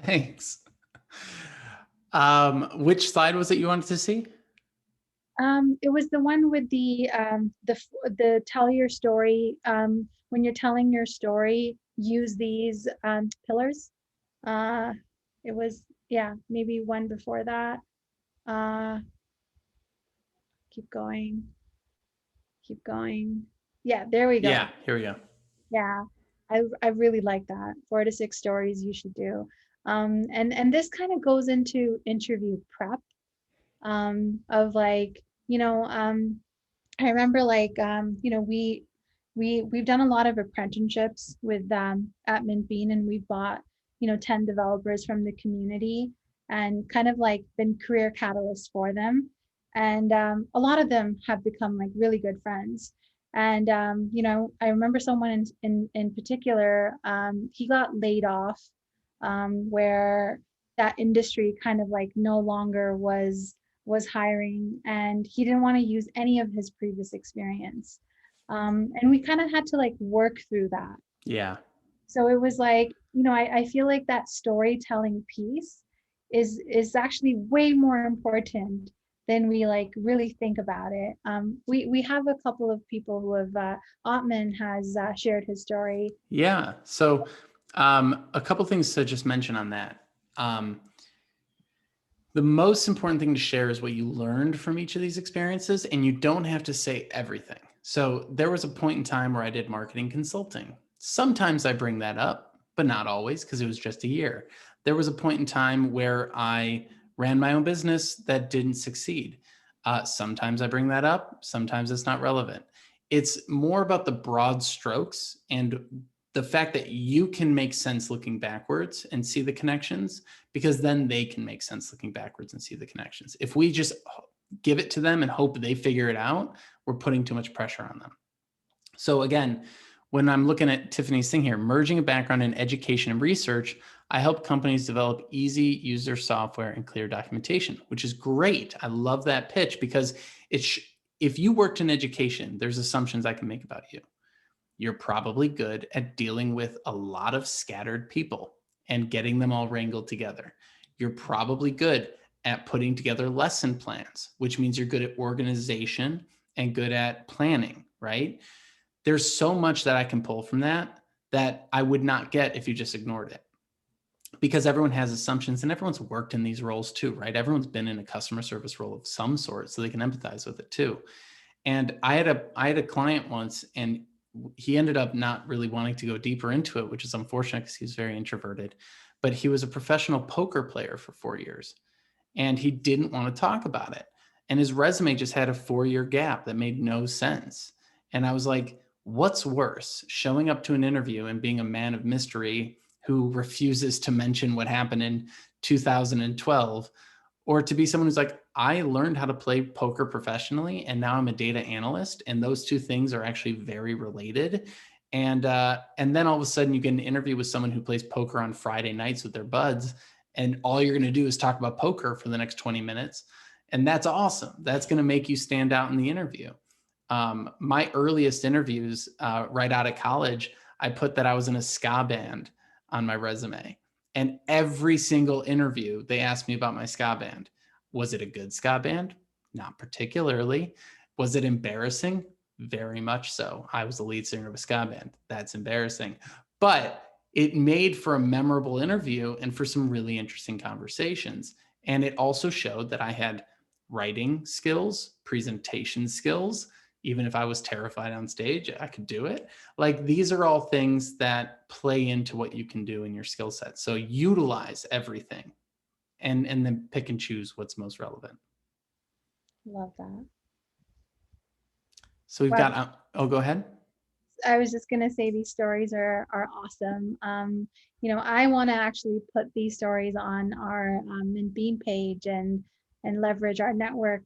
Thanks. Which slide was it you wanted to see? It was the one with the tell your story. When you're telling your story, use these pillars. It was, yeah, maybe one before that. Keep going, keep going. Yeah, there we go. Yeah, here we go. Yeah, I really like that. 4 to 6 stories you should do. And this kind of goes into interview prep, of like, I remember like, we've done a lot of apprenticeships with at Mintbean, and we've bought 10 developers from the community and kind of like been career catalysts for them. And a lot of them have become like really good friends. And I remember someone in particular, he got laid off, where that industry kind of like no longer was hiring, and he didn't want to use any of his previous experience. And we kind of had to like work through that. Yeah. So it was like, I feel like that storytelling piece is actually way more important than we like really think about it. We have a couple of people who have, Ottman has shared his story. Yeah. So a couple things to just mention on that. The most important thing to share is what you learned from each of these experiences, and you don't have to say everything. So there was a point in time where I did marketing consulting. Sometimes I bring that up, but not always, because it was just a year. There was a point in time where I ran my own business that didn't succeed. Sometimes I bring that up, sometimes it's not relevant. It's more about the broad strokes and the fact that you can make sense looking backwards and see the connections, because then they can make sense looking backwards and see the connections. If we just give it to them and hope they figure it out, we're putting too much pressure on them. So again, when I'm looking at Tiffany's thing here, merging a background in education and research, I help companies develop easy user software and clear documentation, which is great. I love that pitch, because if you worked in education, there's assumptions I can make about you. You're probably good at dealing with a lot of scattered people and getting them all wrangled together. You're probably good at putting together lesson plans, which means you're good at organization and good at planning, right? There's so much that I can pull from that I would not get if you just ignored it. Because everyone has assumptions, and everyone's worked in these roles too, right? Everyone's been in a customer service role of some sort, so they can empathize with it too. And I had a client once, and he ended up not really wanting to go deeper into it, which is unfortunate because he was very introverted, but he was a professional poker player for 4 years, and he didn't want to talk about it. And his resume just had a 4-year gap that made no sense. And I was like, what's worse, showing up to an interview and being a man of mystery who refuses to mention what happened in 2012, or to be someone who's like, I learned how to play poker professionally, and now I'm a data analyst, and those two things are actually very related. And then all of a sudden you get an interview with someone who plays poker on Friday nights with their buds, and all you're going to do is talk about poker for the next 20 minutes. And that's awesome. That's going to make you stand out in the interview. My earliest interviews right out of college, I put that I was in a ska band on my resume. And every single interview, they asked me about my ska band. Was it a good ska band? Not particularly. Was it embarrassing? Very much so. I was the lead singer of a ska band. That's embarrassing. But it made for a memorable interview and for some really interesting conversations. And it also showed that I had writing skills, presentation skills. Even if I was terrified on stage, I could do it. Like, these are all things that play into what you can do in your skill set. So utilize everything and then pick and choose what's most relevant. Love that. So we've Wow. got, oh, go ahead. I was just gonna say these stories are awesome. You know, I want to actually put these stories on our Mintbean page and leverage our network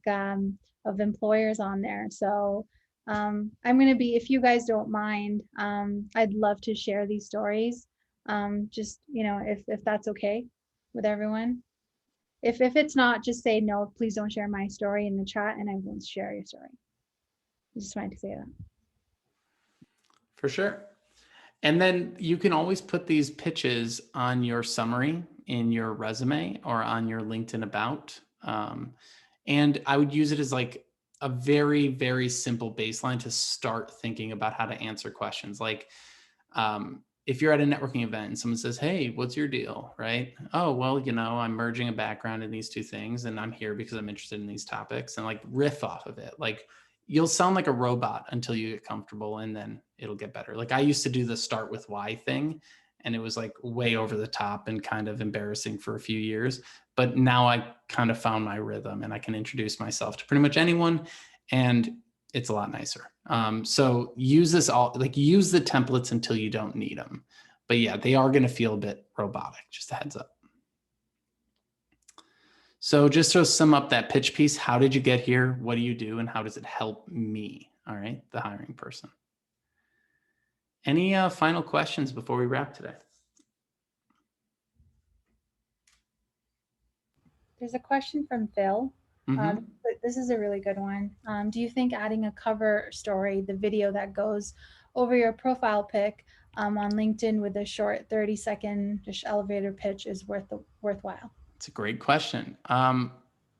of employers on there. So I'm gonna be, if you guys don't mind, I'd love to share these stories. Just, you know, if that's okay with everyone. If it's not, just say no, please don't share my story in the chat, and I won't share your story. I just wanted to say that. For sure. And then you can always put these pitches on your summary in your resume or on your LinkedIn about. And I would use it as like a very, very simple baseline to start thinking about how to answer questions. Like, if you're at a networking event and someone says, hey, what's your deal? Right? Oh, well, you know, I'm merging a background in these two things and I'm here because I'm interested in these topics, and like riff off of it. Like, you'll sound like a robot until you get comfortable, and then it'll get better. Like, I used to do the start with why thing, and it was like way over the top and kind of embarrassing for a few years. But now I kind of found my rhythm and I can introduce myself to pretty much anyone, and it's a lot nicer. So use this all, like, use the templates until you don't need them. But yeah, they are going to feel a bit robotic, just a heads up. So just to sum up that pitch piece, how did you get here? What do you do? And how does it help me? All right, the hiring person. Any final questions before we wrap today? There's a question from Phil. This is a really good one. Do you think adding a cover story, the video that goes over your profile pic on LinkedIn with a short 30-second just elevator pitch is worthwhile? It's a great question.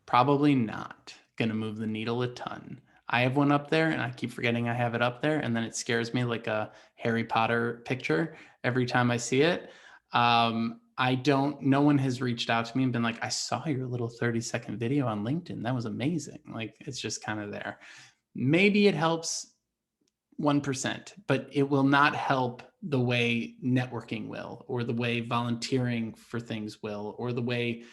Probably not going to move the needle a ton. I have one up there and I keep forgetting I have it up there, and then it scares me like a Harry Potter picture every time I see it. No one has reached out to me and been like, I saw your little 30-second video on LinkedIn. That was amazing. Like, it's just kind of there. Maybe it helps 1%, but it will not help the way networking will, or the way volunteering for things will, or the way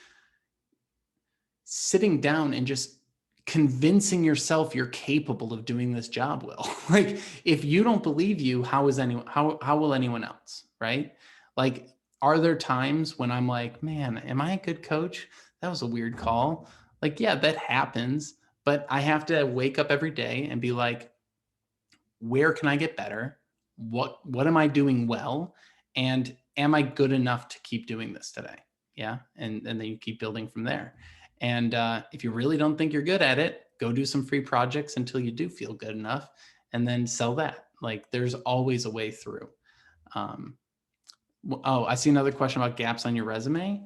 sitting down and just convincing yourself you're capable of doing this job will. Like, if you don't believe you, how will anyone else, right? Like, are there times when I'm like, man, am I a good coach? That was a weird call. Like, yeah, that happens, but I have to wake up every day and be like, where can I get better? What am I doing well? And am I good enough to keep doing this today? Yeah. And then you keep building from there. And if you really don't think you're good at it, go do some free projects until you do feel good enough, and then sell that. Like, there's always a way through. Oh, I see another question about gaps on your resume.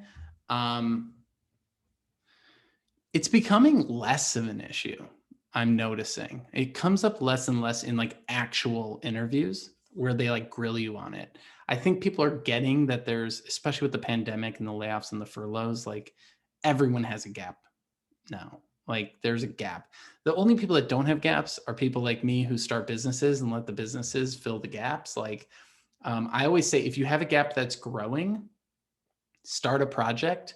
It's becoming less of an issue. I'm noticing it comes up less and less in like actual interviews where they like grill you on it. I think people are getting that there's, especially with the pandemic and the layoffs and the furloughs, like, everyone has a gap now. Like, there's a gap. The only people that don't have gaps are people like me who start businesses and let the businesses fill the gaps. Like, I always say, if you have a gap that's growing, start a project,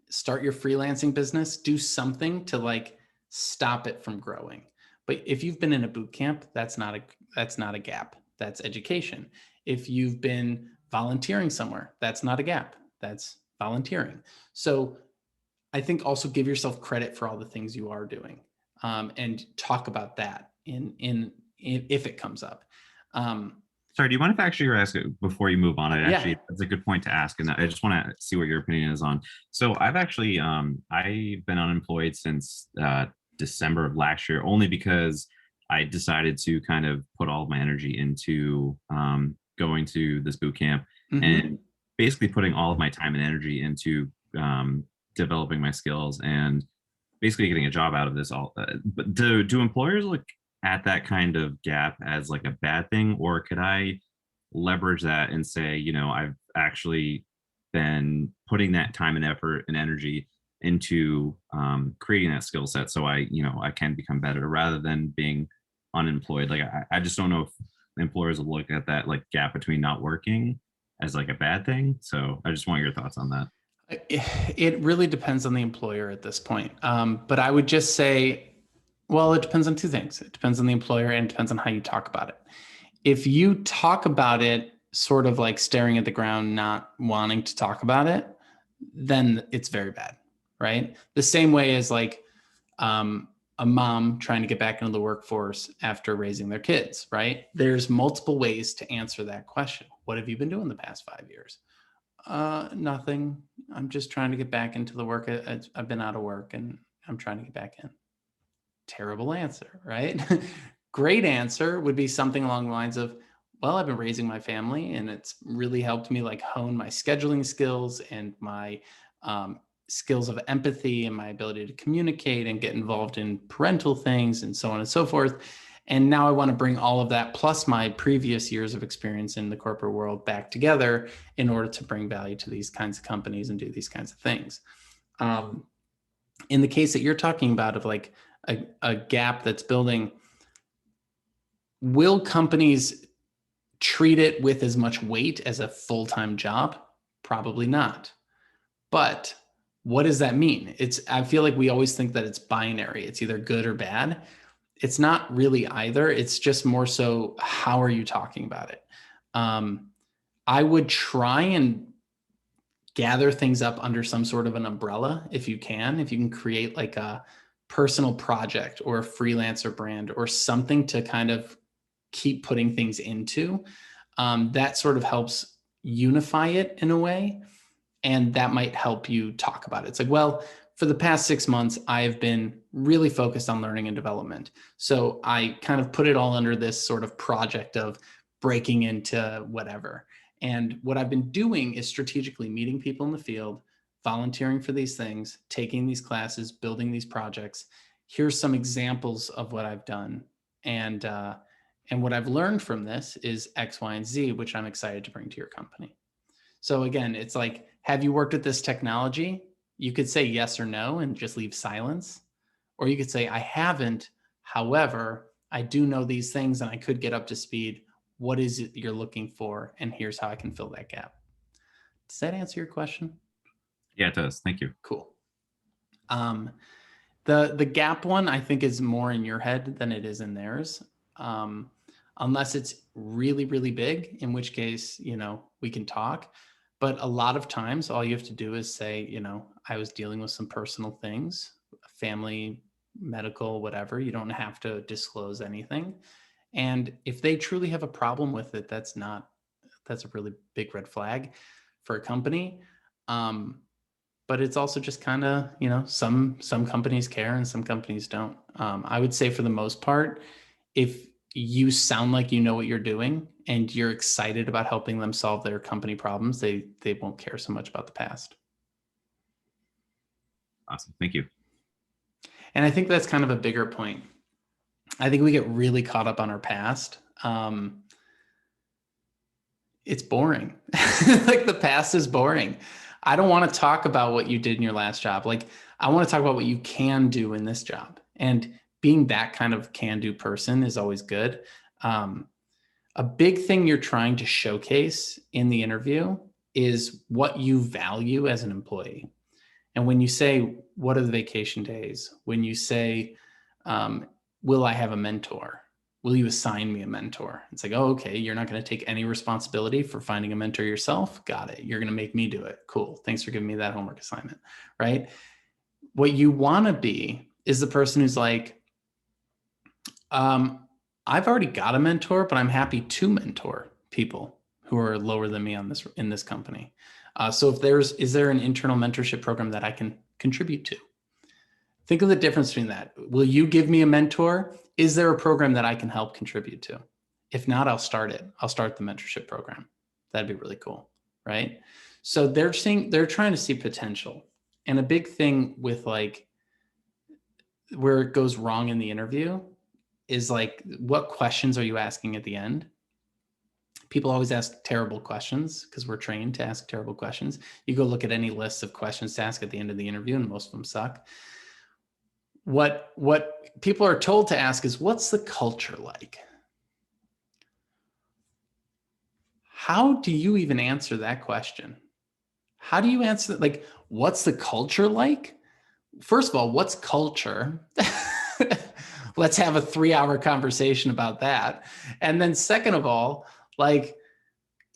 start your freelancing business, do something to like stop it from growing. But if you've been in a boot camp, that's not a gap. That's education. If you've been volunteering somewhere, that's not a gap. That's volunteering. So I think also give yourself credit for all the things you are doing, and talk about that in if it comes up. Sorry, do you mind if I actually ask it before you move on? Yeah. That's a good point to ask, and I just want to see what your opinion is on. So I've actually I've been unemployed since December of last year, only because I decided to kind of put all of my energy into going to this boot camp Mhm. and basically putting all of my time and energy into developing my skills and basically getting a job out of this. All, but do employers look at that kind of gap as like a bad thing, or could I leverage that and say, I've actually been putting that time and effort and energy into creating that skill set, so I can become better rather than being unemployed. Like I just don't know if employers will look at that like gap between not working as like a bad thing. So I just want your thoughts on that. It really depends on the employer at this point. But I would just say, well, it depends on two things. It depends on the employer and it depends on how you talk about it. If you talk about it sort of like staring at the ground, not wanting to talk about it, then it's very bad, right? The same way as like a mom trying to get back into the workforce after raising their kids, right? There's multiple ways to answer that question. What have you been doing the past 5 years? Nothing. I'm just trying to get back into the work. I've been out of work and I'm trying to get back in. Terrible answer, right? Great answer would be something along the lines of, well, I've been raising my family and it's really helped me like hone my scheduling skills and my skills of empathy and my ability to communicate and get involved in parental things and so on and so forth. And now I want to bring all of that plus my previous years of experience in the corporate world back together in order to bring value to these kinds of companies and do these kinds of things. In the case that you're talking about of like a gap that's building, will companies treat it with as much weight as a full-time job? Probably not. But what does that mean? I feel like we always think that it's binary. It's either good or bad. It's not really either. It's just more so, how are you talking about it? I would try and gather things up under some sort of an umbrella if you can create like a personal project or a freelancer brand or something to kind of keep putting things into. That sort of helps unify it in a way. And that might help you talk about it. It's like, well, for the past 6 months, I've been really focused on learning and development. So I kind of put it all under this sort of project of breaking into whatever. And what I've been doing is strategically meeting people in the field, volunteering for these things, taking these classes, building these projects. Here's some examples of what I've done. And what I've learned from this is X, Y, and Z, which I'm excited to bring to your company. So again, it's like, have you worked with this technology? You could say yes or no and just leave silence. Or you could say, I haven't. However, I do know these things and I could get up to speed. What is it you're looking for? And here's how I can fill that gap. Does that answer your question? Yeah, it does. Thank you. Cool. The gap one, I think, is more in your head than it is in theirs. Unless it's really, really big, in which case, we can talk. But a lot of times all you have to do is say, I was dealing with some personal things, family, medical, whatever. You don't have to disclose anything. And if they truly have a problem with it, that's a really big red flag for a company. But it's also just kind of, some companies care and some companies don't. I would say for the most part, if you sound like you know what you're doing and you're excited about helping them solve their company problems, they won't care so much about the past. Awesome. Thank you. And I think that's kind of a bigger point. I think we get really caught up on our past. It's boring. Like the past is boring. I don't want to talk about what you did in your last job. Like I want to talk about what you can do in this job. And being that kind of can-do person is always good. A big thing you're trying to showcase in the interview is what you value as an employee. And when you say, what are the vacation days? When you say, will I have a mentor? Will you assign me a mentor? It's like, oh, okay, you're not going to take any responsibility for finding a mentor yourself. Got it. You're going to make me do it. Cool. Thanks for giving me that homework assignment, right? What you want to be is the person who's like, I've already got a mentor, but I'm happy to mentor people who are lower than me in this company. So is there an internal mentorship program that I can contribute to? Think of the difference between that. Will you give me a mentor? Is there a program that I can help contribute to? If not, I'll start it. I'll start the mentorship program. That'd be really cool, right? So they're trying to see potential. And a big thing with like where it goes wrong in the interview is like, what questions are you asking at the end? People always ask terrible questions because we're trained to ask terrible questions. You go look at any list of questions to ask at the end of the interview, and most of them suck. What people are told to ask is, what's the culture like? How do you even answer that question? How do you answer, like, what's the culture like? First of all, what's culture? Let's have a 3-hour conversation about that. And then second of all, like,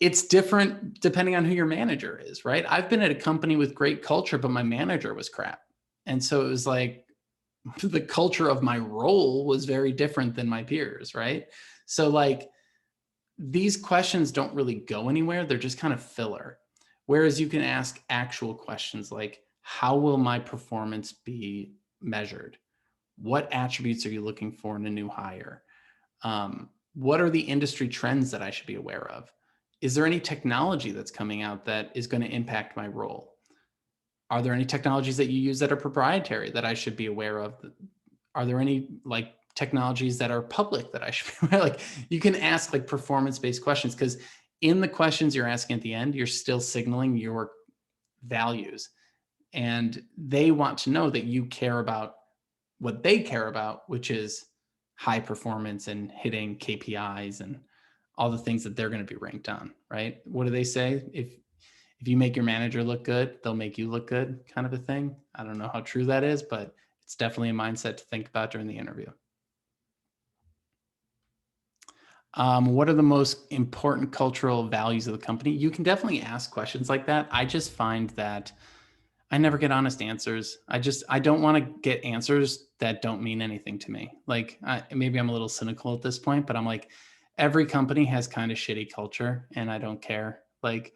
it's different depending on who your manager is, right? I've been at a company with great culture, but my manager was crap. And so it was like the culture of my role was very different than my peers, right? So like these questions don't really go anywhere. They're just kind of filler. Whereas you can ask actual questions like, how will my performance be measured? What attributes are you looking for in a new hire? What are the industry trends that I should be aware of? Is there any technology that's coming out that is going to impact my role? Are there any technologies that you use that are proprietary that I should be aware of? Are there any like technologies that are public that I should be aware of? Like you can ask like performance-based questions because in the questions you're asking at the end, you're still signaling your values. And they want to know that you care about what they care about, which is high performance and hitting KPIs and all the things that they're going to be ranked on, right? What do they say? If you make your manager look good, they'll make you look good, kind of a thing. I don't know how true that is, but it's definitely a mindset to think about during the interview. What are the most important cultural values of the company? You can definitely ask questions like that. I just find that I never get honest answers. I don't want to get answers that don't mean anything to me. Like maybe I'm a little cynical at this point, but I'm like, every company has kind of shitty culture and I don't care. Like,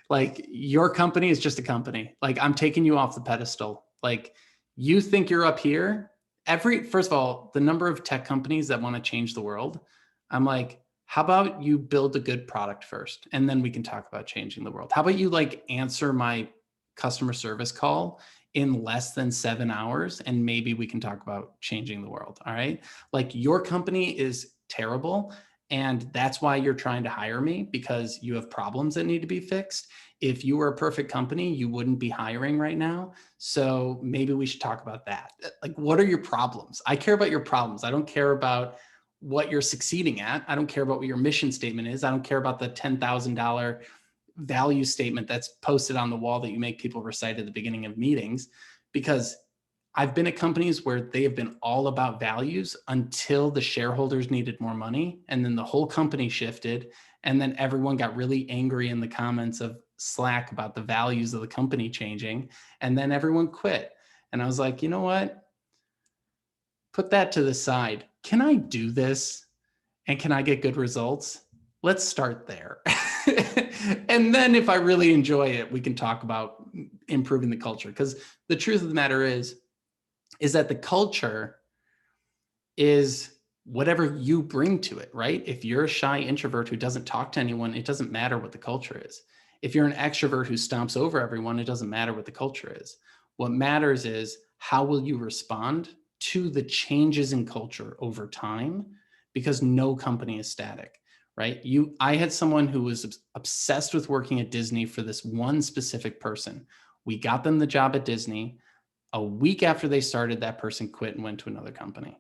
like your company is just a company. Like I'm taking you off the pedestal. Like you think you're up here. First of all, the number of tech companies that want to change the world, I'm like, how about you build a good product first and then we can talk about changing the world? How about you like answer my customer service call in less than 7 hours and maybe we can talk about changing the world. All right. Like your company is terrible and that's why you're trying to hire me because you have problems that need to be fixed. If you were a perfect company, you wouldn't be hiring right now. So maybe we should talk about that. Like, what are your problems? I care about your problems. I don't care about what you're succeeding at. I don't care about what your mission statement is. I don't care about the $10,000 value statement that's posted on the wall that you make people recite at the beginning of meetings, because I've been at companies where they have been all about values until the shareholders needed more money. And then the whole company shifted. And then everyone got really angry in the comments of Slack about the values of the company changing. And then everyone quit. And I was like, you know what? Put that to the side. Can I do this? And can I get good results? Let's start there. And then if I really enjoy it, we can talk about improving the culture. Because the truth of the matter is that the culture is whatever you bring to it, right? If you're a shy introvert who doesn't talk to anyone, it doesn't matter what the culture is. If you're an extrovert who stomps over everyone, it doesn't matter what the culture is. What matters is how will you respond to the changes in culture over time, because no company is static, right? I had someone who was obsessed with working at Disney for this one specific person. We got them the job at Disney. A week after they started, that person quit and went to another company.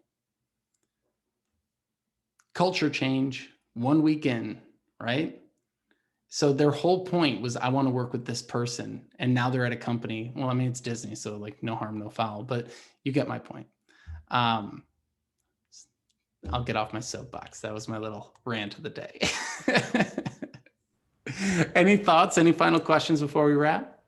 Culture change, 1 week in, right? So their whole point was, I want to work with this person. And now they're at a company. Well, I mean, it's Disney, so like no harm, no foul, but you get my point. I'll get off my soapbox. That was my little rant of the day. Any thoughts, any final questions before we wrap?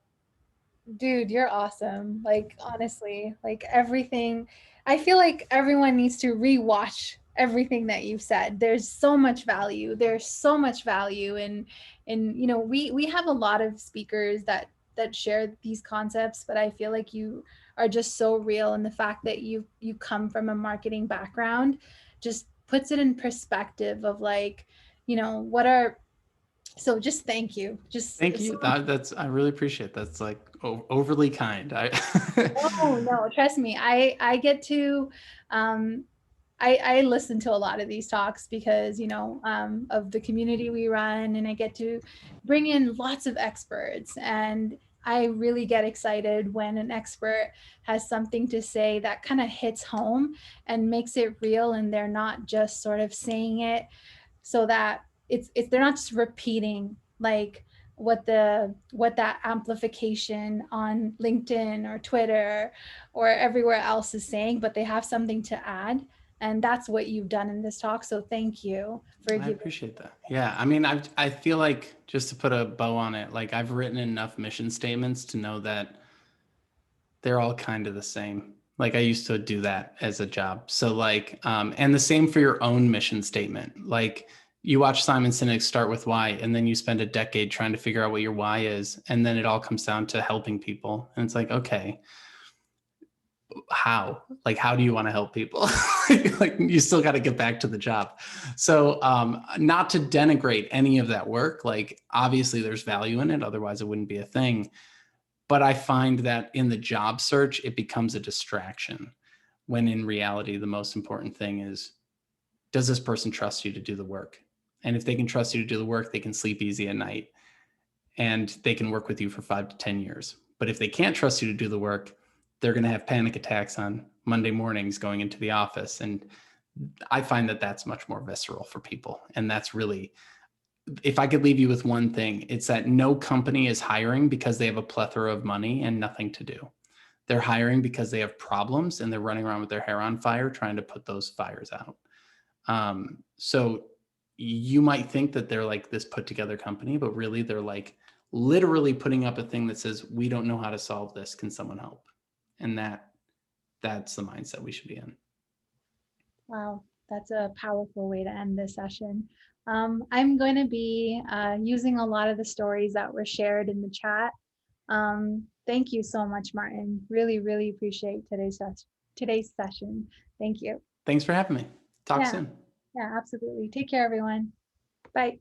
Dude, you're awesome. Like, honestly, like everything, I feel like everyone needs to rewatch everything that you've said. There's so much value. There's so much value. And you know, we have a lot of speakers that share these concepts, but I feel like you are just so real. And the fact that you come from a marketing background just puts it in perspective of like, you know, what are, so just thank you. Just Thank you. That's I really appreciate that. That's like overly kind. no, trust me. I get to I listen to a lot of these talks because, you know, of the community we run, and I get to bring in lots of experts, and I really get excited when an expert has something to say that kind of hits home and makes it real, and they're not just sort of saying it so that it's they're not just repeating like what that amplification on LinkedIn or Twitter or everywhere else is saying, but they have something to add. And that's what you've done in this talk. So thank you for I giving. appreciate that. Yeah. I mean, I feel like, just to put a bow on it, like I've written enough mission statements to know that they're all kind of the same. Like I used to do that as a job. So like, and the same for your own mission statement. Like you watch Simon Sinek Start With Why, and then you spend a decade trying to figure out what your why is. And then it all comes down to helping people. And it's like, okay, how do you want to help people? Like you still got to get back to the job. So not to denigrate any of that work, like obviously there's value in it, otherwise it wouldn't be a thing. But I find that in the job search it becomes a distraction, when in reality the most important thing is, does this person trust you to do the work? And if they can trust you to do the work, they can sleep easy at night and they can work with you for 5 to 10 years. But if they can't trust you to do the work, they're going to have panic attacks on Monday mornings going into the office. And I find that that's much more visceral for people. And that's really, if I could leave you with one thing, it's that no company is hiring because they have a plethora of money and nothing to do. They're hiring because they have problems and they're running around with their hair on fire trying to put those fires out. So you might think that they're like this put together company, but really they're like literally putting up a thing that says, we don't know how to solve this. Can someone help? And that's the mindset we should be in. Wow, that's a powerful way to end this session. I'm going to be using a lot of the stories that were shared in the chat. Thank you so much, Martin. Really, really appreciate today's session. Thank you. Thanks for having me. Talk soon. Yeah, absolutely. Take care, everyone. Bye.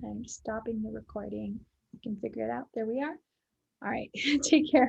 I'm stopping the recording. I can figure it out. There we are. All right. Take care.